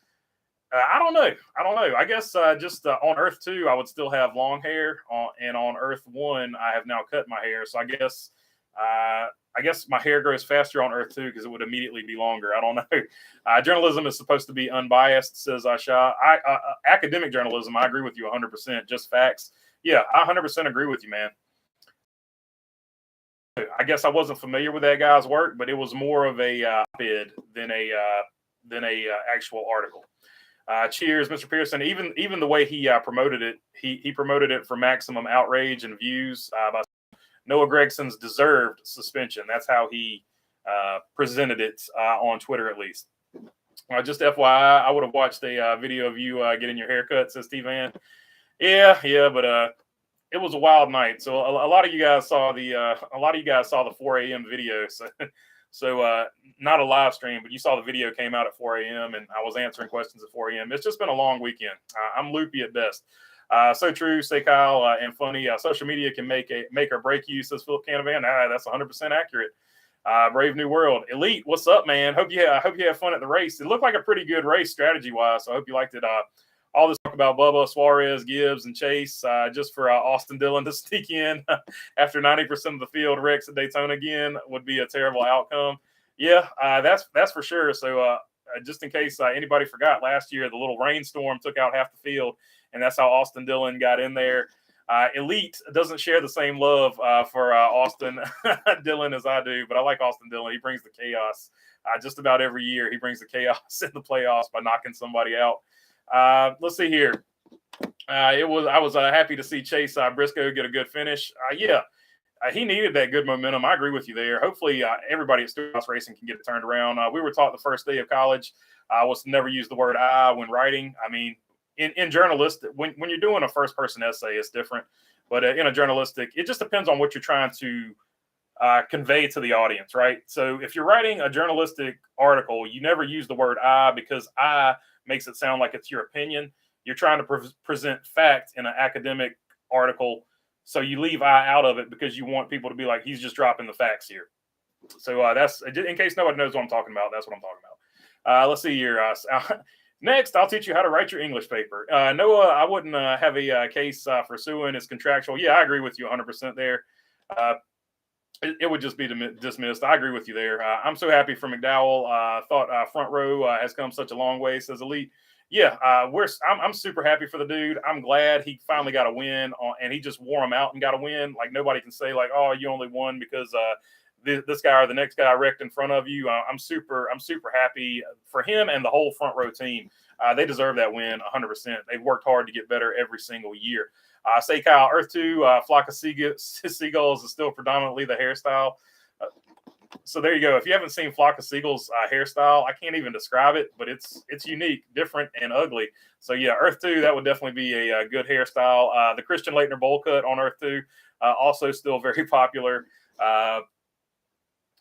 I don't know. I guess just on Earth 2, I would still have long hair. And on Earth 1, I have now cut my hair. So I guess my hair grows faster on Earth 2 because it would immediately be longer. I don't know. Journalism is supposed to be unbiased, says Shah. Academic journalism, I agree with you 100%. Just facts. Yeah, I 100% agree with you, man. I guess I wasn't familiar with that guy's work, but it was more of a op-ed than a actual article. Cheers, Mr. Pearson. Even the way he promoted it, he promoted it for maximum outrage and views by Noah Gregson's deserved suspension. That's how he presented it on Twitter, at least. Just FYI, I would have watched a video of you getting your haircut, says Steve Van. Yeah, but it was a wild night. So a lot of you guys saw the 4 a.m. video. So not a live stream, but you saw the video came out at 4 a.m. and I was answering questions at 4 a.m. It's just been a long weekend. I'm loopy at best. So true, say Kyle, and funny. Social media can make or break you, says Philip Canavan. That's 100% accurate. Brave New World. Elite, what's up, man? Hope you have fun at the race. It looked like a pretty good race strategy-wise, so I hope you liked it. All this talk about Bubba, Suarez, Gibbs, and Chase, just for Austin Dillon to sneak in after 90% of the field wrecks at Daytona again would be a terrible outcome. Yeah, that's for sure. So just in case anybody forgot, last year the little rainstorm took out half the field, and that's how Austin Dillon got in there. Elite doesn't share the same love for Austin Dillon as I do, but I like Austin Dillon. He brings the chaos just about every year. He brings the chaos in the playoffs by knocking somebody out. Let's see here. I was happy to see Chase Briscoe get a good finish. He needed that good momentum. I agree with you there. Hopefully, everybody at Stewart Racing can get it turned around. We were taught the first day of college was to never use the word "I" when writing. I mean, in journalistic, when you're doing a first person essay, it's different. But in a journalistic, it just depends on what you're trying to convey to the audience, right? So if you're writing a journalistic article, you never use the word "I" because "I" makes it sound like it's your opinion. You're trying to present fact in an academic article, so you leave "I" out of it because you want people to be like, he's just dropping the facts here. So that's in case nobody knows what I'm talking about. That's what I'm talking about. Let's see here. Next, I'll teach you how to write your English paper. Noah, I wouldn't have a case for suing. It's contractual. Yeah, I agree with you 100% there. It would just be dismissed. I agree with you there. I'm so happy for McDowell. Thought front row has come such a long way, says Elite. Yeah, I'm super happy for the dude. I'm glad he finally got a win, and he just wore him out and got a win. Like nobody can say like, oh, you only won because this guy or the next guy wrecked in front of you. I'm super happy for him and the whole front row team. They deserve that win 100%. They've worked hard to get better every single year. Say Kyle, Earth 2, flock of seagulls is still predominantly the hairstyle. So there you go. If you haven't seen Flock of Seagulls hairstyle, I can't even describe it, but it's unique, different, and ugly. So yeah, Earth 2, that would definitely be a good hairstyle. The Christian Leitner bowl cut on Earth 2, also still very popular. What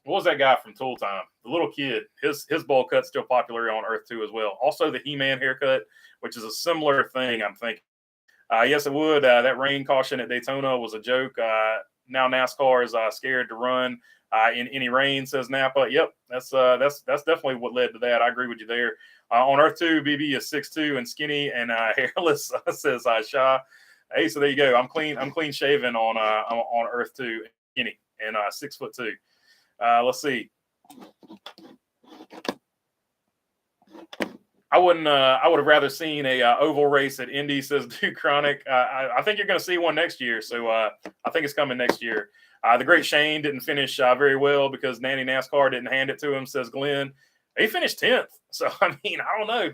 was that guy from Tool Time? The little kid. His bowl cut's still popular on Earth 2 as well. Also the He-Man haircut, which is a similar thing, I'm thinking. Yes, it would. That rain caution at Daytona was a joke. Now NASCAR is scared to run in any rain, says Napa. Yep, that's definitely what led to that. I agree with you there. On Earth 2, BB is 6'2" and skinny and hairless, says Shaw. Hey, so there you go. I'm clean shaven on Earth 2, skinny and 6'2". Let's see. I would have rather seen a oval race at Indy, says Duke Chronic. I think you're going to see one next year, so I think it's coming next year. The Great Shane didn't finish very well because Nanny NASCAR didn't hand it to him, says Glenn. He finished 10th, so I mean, I don't know.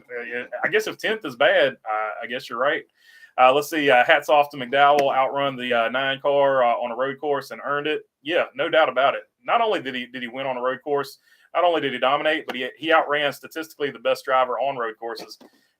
I guess if 10th is bad, I guess you're right. Let's see. Hats off to McDowell, outrun the 9 car on a road course and earned it. Yeah, no doubt about it. Not only did he win on a road course, not only did he dominate, but he outran statistically the best driver on road courses.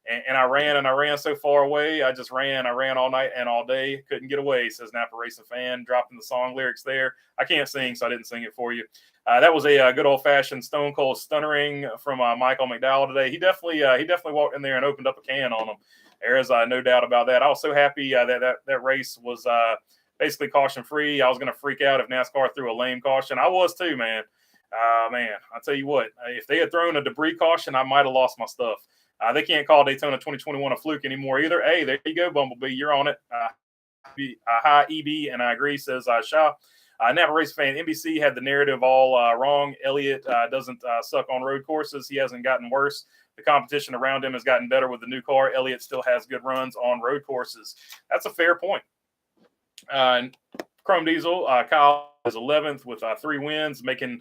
And I ran so far away. I ran all night and all day. Couldn't get away, says Napa Racing Fan, dropping the song lyrics there. I can't sing, so I didn't sing it for you. That was a good old-fashioned Stone Cold stunnering from Michael McDowell today. He definitely walked in there and opened up a can on him. There is no doubt about that. I was so happy that race was basically caution-free. I was going to freak out if NASCAR threw a lame caution. I was too, man. Man, I'll tell you what. If they had thrown a debris caution, I might have lost my stuff. They can't call Daytona 2021 a fluke anymore either. Hey, there you go, Bumblebee. You're on it. Hi, EB, and I agree, says Shaw. Napa Race Fan, NBC had the narrative all wrong. Elliott doesn't suck on road courses. He hasn't gotten worse. The competition around him has gotten better with the new car. Elliott still has good runs on road courses. That's a fair point. Chrome Diesel, Kyle is 11th with 3 wins, making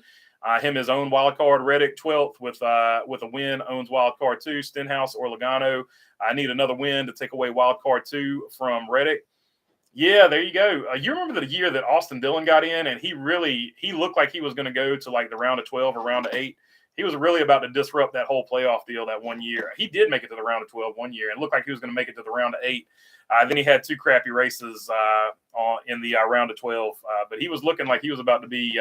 him his own wild card. Reddick 12th with a win, owns wild card 2. Stenhouse or Logano, I need another win to take away wild card 2 from Reddick. Yeah, there you go. You remember the year that Austin Dillon got in, and he looked like he was going to go to like the round of 12 or round of 8. He was really about to disrupt that whole playoff deal that one year. He did make it to the round of 12 one year and looked like he was going to make it to the round of 8. Then he had 2 crappy races in the round of 12. But he was looking like he was about to be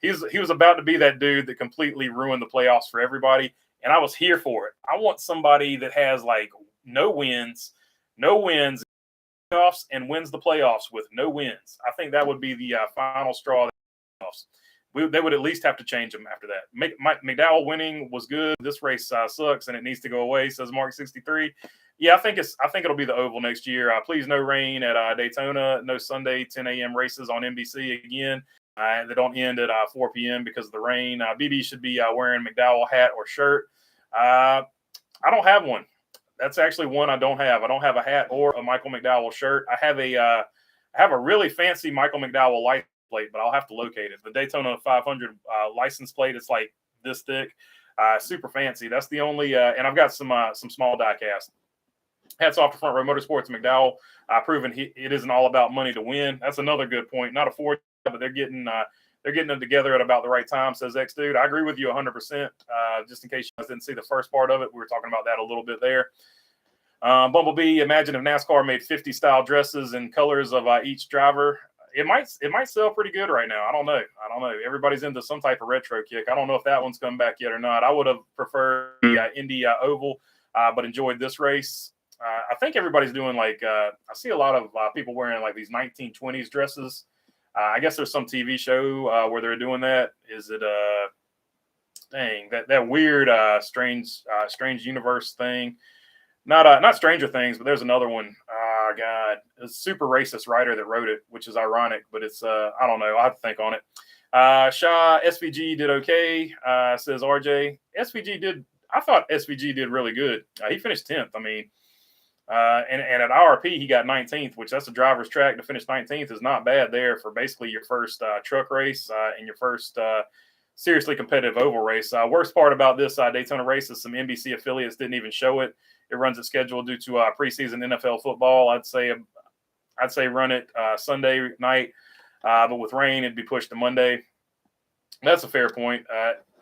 he was about to be that dude that completely ruined the playoffs for everybody. And I was here for it. I want somebody that has like no wins, playoffs, and wins the playoffs with no wins. I think that would be the final straw. They would at least have to change him after that. McDowell winning was good. This race sucks and it needs to go away, says Mark 63. Yeah, I think it'll be the oval next year. Please, no rain at Daytona. No Sunday 10 a.m. races on NBC again. They don't end at 4 p.m. because of the rain. BB should be wearing McDowell hat or shirt. I don't have one. That's actually one I don't have. I don't have a hat or a Michael McDowell shirt. I have a really fancy Michael McDowell license plate, but I'll have to locate it. The Daytona 500 license plate. It's like this thick, super fancy. That's the only. And I've got some small die cast. Hats off to Front Row Motorsports. McDowell proving it isn't all about money to win. That's another good point. Not a Ford, but they're getting them together at about the right time, says X Dude. I agree with you 100%. Just in case you guys didn't see the first part of it, we were talking about that a little bit there. Bumblebee, imagine if NASCAR made 50 style dresses and colors of each driver. It might sell pretty good right now. I don't know. Everybody's into some type of retro kick. I don't know if that one's come back yet or not. I would have preferred the Indy Oval, but enjoyed this race. I think everybody's doing like I see a lot of people wearing like these 1920s dresses. I guess there's some TV show where they're doing that. Is it that weird strange universe thing? Not Stranger Things, but there's another one. God, it's a super racist writer that wrote it, which is ironic, but it's I don't know. I have to think on it. Shaw, SVG did okay, says RJ. I thought SVG did really good. He finished 10th. I mean, and at IRP he got 19th, which that's a driver's track. To finish 19th is not bad there for basically your first truck race and your first seriously competitive oval race. Worst part about this Daytona race is some NBC affiliates didn't even show it. It runs its schedule due to preseason NFL football. I'd say run it Sunday night, but with rain it'd be pushed to Monday. That's a fair point.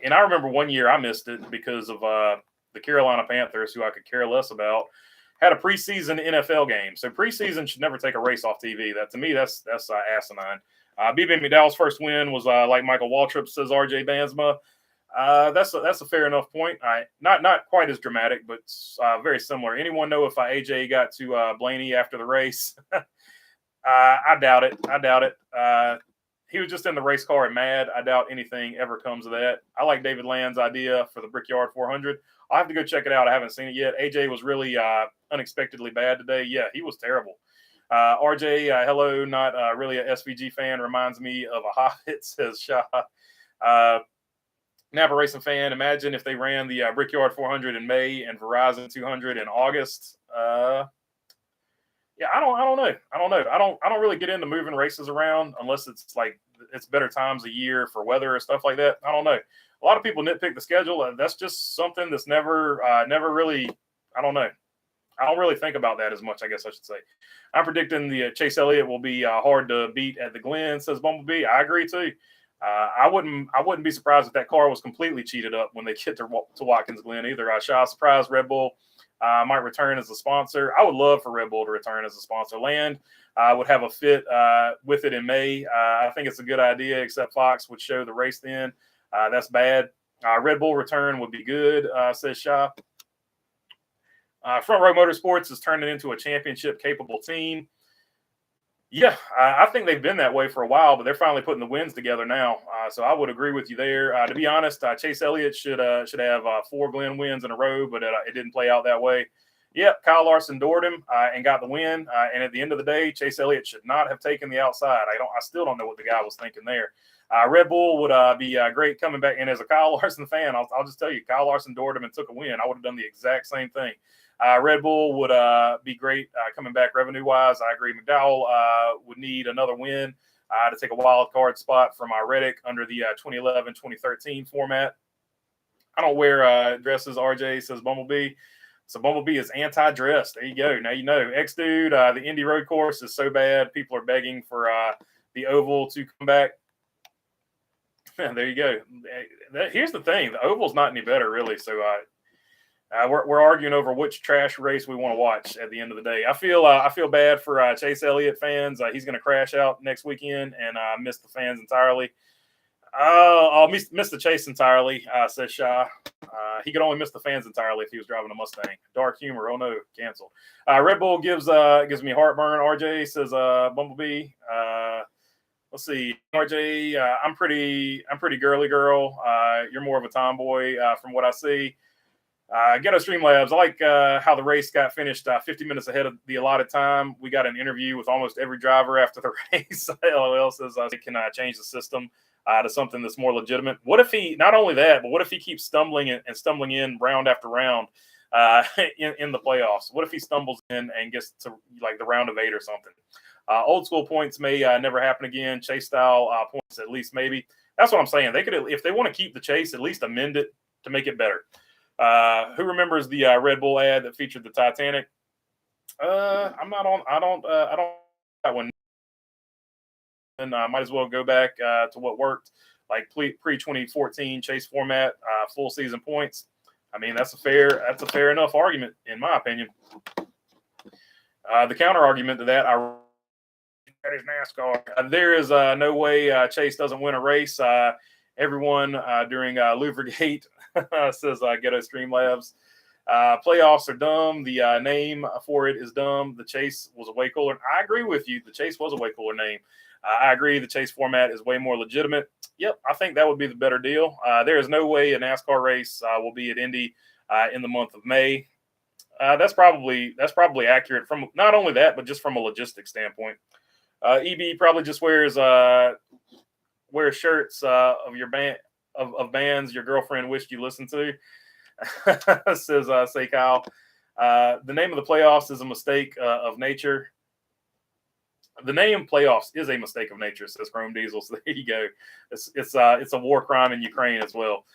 And I remember one year I missed it because of the Carolina Panthers, who I could care less about, had a preseason NFL game. So preseason should never take a race off TV. That to me, that's asinine. BB McDowell's first win was like Michael Waltrip says, RJ Bansma. That's a fair enough point. Not quite as dramatic, but very similar. Anyone know if AJ got to Blaney after the race? I doubt it. He was just in the race car and mad. I doubt anything ever comes of that. I like David Land's idea for the Brickyard 400. I'll have to go check it out. I haven't seen it yet. AJ was really unexpectedly bad today. Yeah, he was terrible. RJ, hello, not really a SVG fan. Reminds me of a Hobbit, says Shaw. Napa Racing fan, imagine if they ran the Brickyard 400 in May and Verizon 200 in August. Yeah, I don't know. I don't really get into moving races around unless it's like it's better times a year for weather or stuff like that. I don't know. A lot of people nitpick the schedule. That's just something that's never really. I don't know. I don't really think about that as much, I guess I should say. I'm predicting the Chase Elliott will be hard to beat at the Glen, says Bumblebee. I agree too. I wouldn't be surprised if that car was completely cheated up when they get to Watkins Glen either. Shaw surprised Red Bull might return as a sponsor. I would love for Red Bull to return as a sponsor. Land would have a fit with it in May. I think it's a good idea, except Fox would show the race then. That's bad. Red Bull return would be good, says Shaw. Front Row Motorsports is turning into a championship-capable team. Yeah, I think they've been that way for a while, but they're finally putting the wins together now. So I would agree with you there. To be honest, Chase Elliott should have 4 Glen wins in a row, but it didn't play out that way. Yep, Kyle Larson doored him and got the win. And at the end of the day, Chase Elliott should not have taken the outside. I still don't know what the guy was thinking there. Red Bull would be great coming back. And as a Kyle Larson fan, I'll just tell you, Kyle Larson doored him and took a win. I would have done the exact same thing. Red Bull would be great coming back revenue-wise. I agree. McDowell would need another win to take a wild card spot from Reddick under the 2011-2013 format. I don't wear dresses, RJ, says Bumblebee. So Bumblebee is anti-dress. There you go. Now you know. X-Dude, the Indy Road Course is so bad. People are begging for the Oval to come back. There you go. Here's the thing. The Oval's not any better, really. So we're arguing over which trash race we want to watch at the end of the day. I feel bad for Chase Elliott fans. He's going to crash out next weekend and miss the fans entirely. I'll miss the chase entirely, says Shaw. He could only miss the fans entirely if he was driving a Mustang. Dark humor. Oh no, cancel. Red Bull gives me heartburn. RJ says Bumblebee. Let's see, RJ. I'm pretty girly girl. You're more of a tomboy from what I see. Ghetto Streamlabs, I like how the race got finished 50 minutes ahead of the allotted time. We got an interview with almost every driver after the race. LOL says it can change the system to something that's more legitimate. What if he, not only that, but what if he keeps stumbling in round after round in the playoffs? What if he stumbles in and gets to like the round of 8 or something? Old school points may never happen again. Chase style points at least maybe. That's what I'm saying. They could, if they want to keep the chase, at least amend it to make it better. Who remembers the Red Bull ad that featured the Titanic? I'm not on. I don't that one. And might as well go back to what worked, like pre-2014 chase format, full season points. I mean, that's a fair enough argument in my opinion. The counter argument to that, that is NASCAR. There is no way Chase doesn't win a race. Everyone during Lubricate says Ghetto Streamlabs. Playoffs are dumb. The name for it is dumb. The chase was a way cooler. I agree with you. The chase was a way cooler name. I agree. The chase format is way more legitimate. Yep, I think that would be the better deal. There is no way a NASCAR race will be at Indy in the month of May. That's probably accurate from not only that, but just from a logistics standpoint. EB probably just wears shirts of your band of bands your girlfriend wished you listened to. Says say Kyle. The name of the playoffs is a mistake of nature. The name playoffs is a mistake of nature, says Chrome Diesel. So there you go. It's a war crime in Ukraine as well.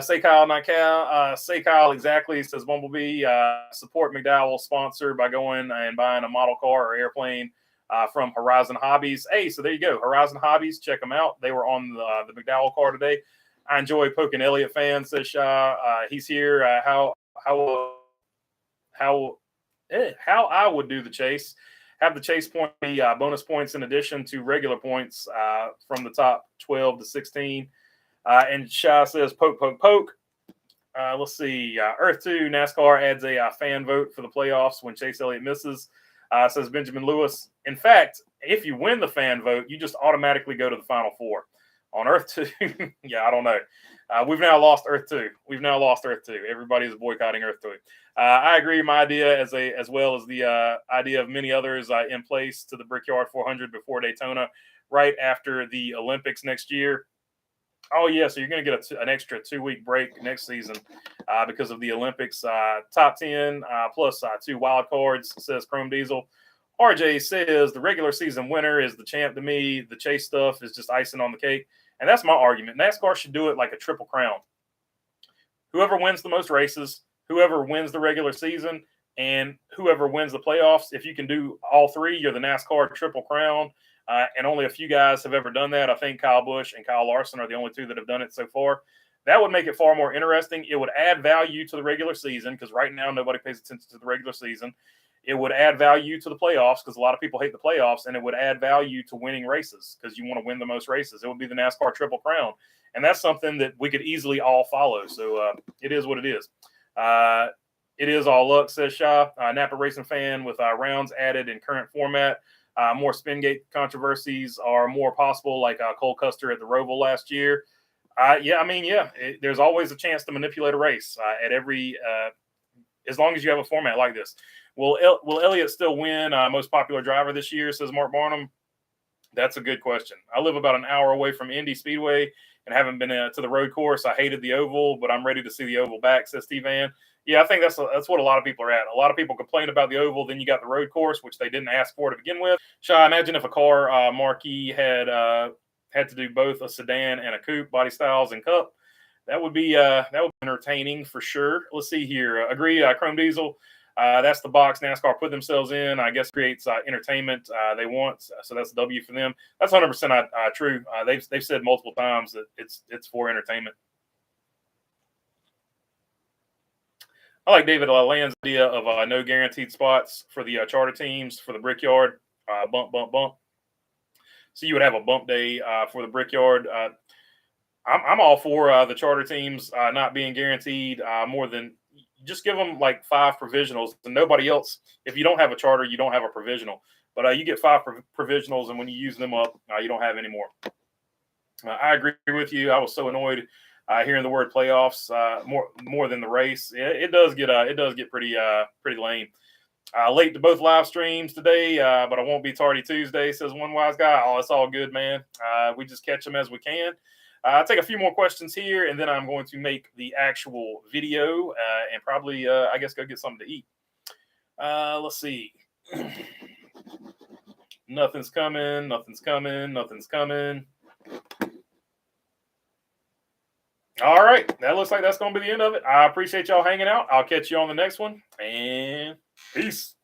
Say Kyle, not Cal. Say Kyle exactly, says Bumblebee. Support McDowell sponsor by going and buying a model car or airplane from Horizon Hobbies. Hey, so there you go, Horizon Hobbies. Check them out. They were on the McDowell card today. I enjoy poking Elliott fans. Says Shaw. He's here. How I would do the chase. Have the chase point be bonus points in addition to regular points from the top 12 to 16. And Shaw says poke, poke, poke. Let's see. Earth 2 NASCAR adds a fan vote for the playoffs when Chase Elliott misses. Says Benjamin Lewis. In fact, if you win the fan vote, you just automatically go to the Final Four. On Earth 2, yeah, I don't know. We've now lost Earth 2. Everybody is boycotting Earth 2. I agree. My idea, as well as the idea of many others in place to the Brickyard 400 before Daytona, right after the Olympics next year. Oh, yeah, so you're going to get an extra 2-week break next season because of the Olympics. Top 10 plus 2 wild cards, says Chrome Diesel. RJ says the regular season winner is the champ to me. The chase stuff is just icing on the cake. And that's my argument. NASCAR should do it like a triple crown. Whoever wins the most races, whoever wins the regular season, and whoever wins the playoffs, if you can do all three, you're the NASCAR triple crown. And only a few guys have ever done that. I think Kyle Busch and Kyle Larson are the only two that have done it so far. That would make it far more interesting. It would add value to the regular season because right now nobody pays attention to the regular season. It would add value to the playoffs because a lot of people hate the playoffs, and it would add value to winning races because you want to win the most races. It would be the NASCAR Triple Crown, and that's something that we could easily all follow. So it is what it is. It is all luck, says Shaw. Napa Racing fan with rounds added in current format. More Spingate controversies are more possible, like Cole Custer at the Roval last year. There's always a chance to manipulate a race at every as long as you have a format like this. Will Elliott still win most popular driver this year, says Mark Barnum? That's a good question. I live about an hour away from Indy Speedway and haven't been to the road course. I hated the oval, but I'm ready to see the oval back, says Steve Van. Yeah, I think that's what a lot of people are at. A lot of people complain about the oval. Then you got the road course, which they didn't ask for to begin with. Shaw, imagine if a car marquee had to do both a sedan and a coupe, body styles and cup. That would be entertaining for sure. Let's see here. Agree, Chrome Diesel. That's the box NASCAR put themselves in. I guess creates entertainment they want. So that's a W for them. That's 100% true. They've said multiple times that it's for entertainment. I like David Land's idea of no guaranteed spots for the charter teams for the Brickyard. Bump. So you would have a bump day for the Brickyard. I'm all for the charter teams not being guaranteed more than just give them like 5 provisionals and nobody else. If you don't have a charter, you don't have a provisional. But you get 5 provisionals, and when you use them up, you don't have any more. I agree with you. I was so annoyed hearing the word playoffs more than the race. It does get pretty lame. Late to both live streams today, but I won't be tardy Tuesday, says one wise guy. Oh, it's all good, man. We just catch them as we can. I'll take a few more questions here, and then I'm going to make the actual video and probably, I guess, go get something to eat. Let's see. Nothing's coming. All right. That looks like that's going to be the end of it. I appreciate y'all hanging out. I'll catch you on the next one, and peace.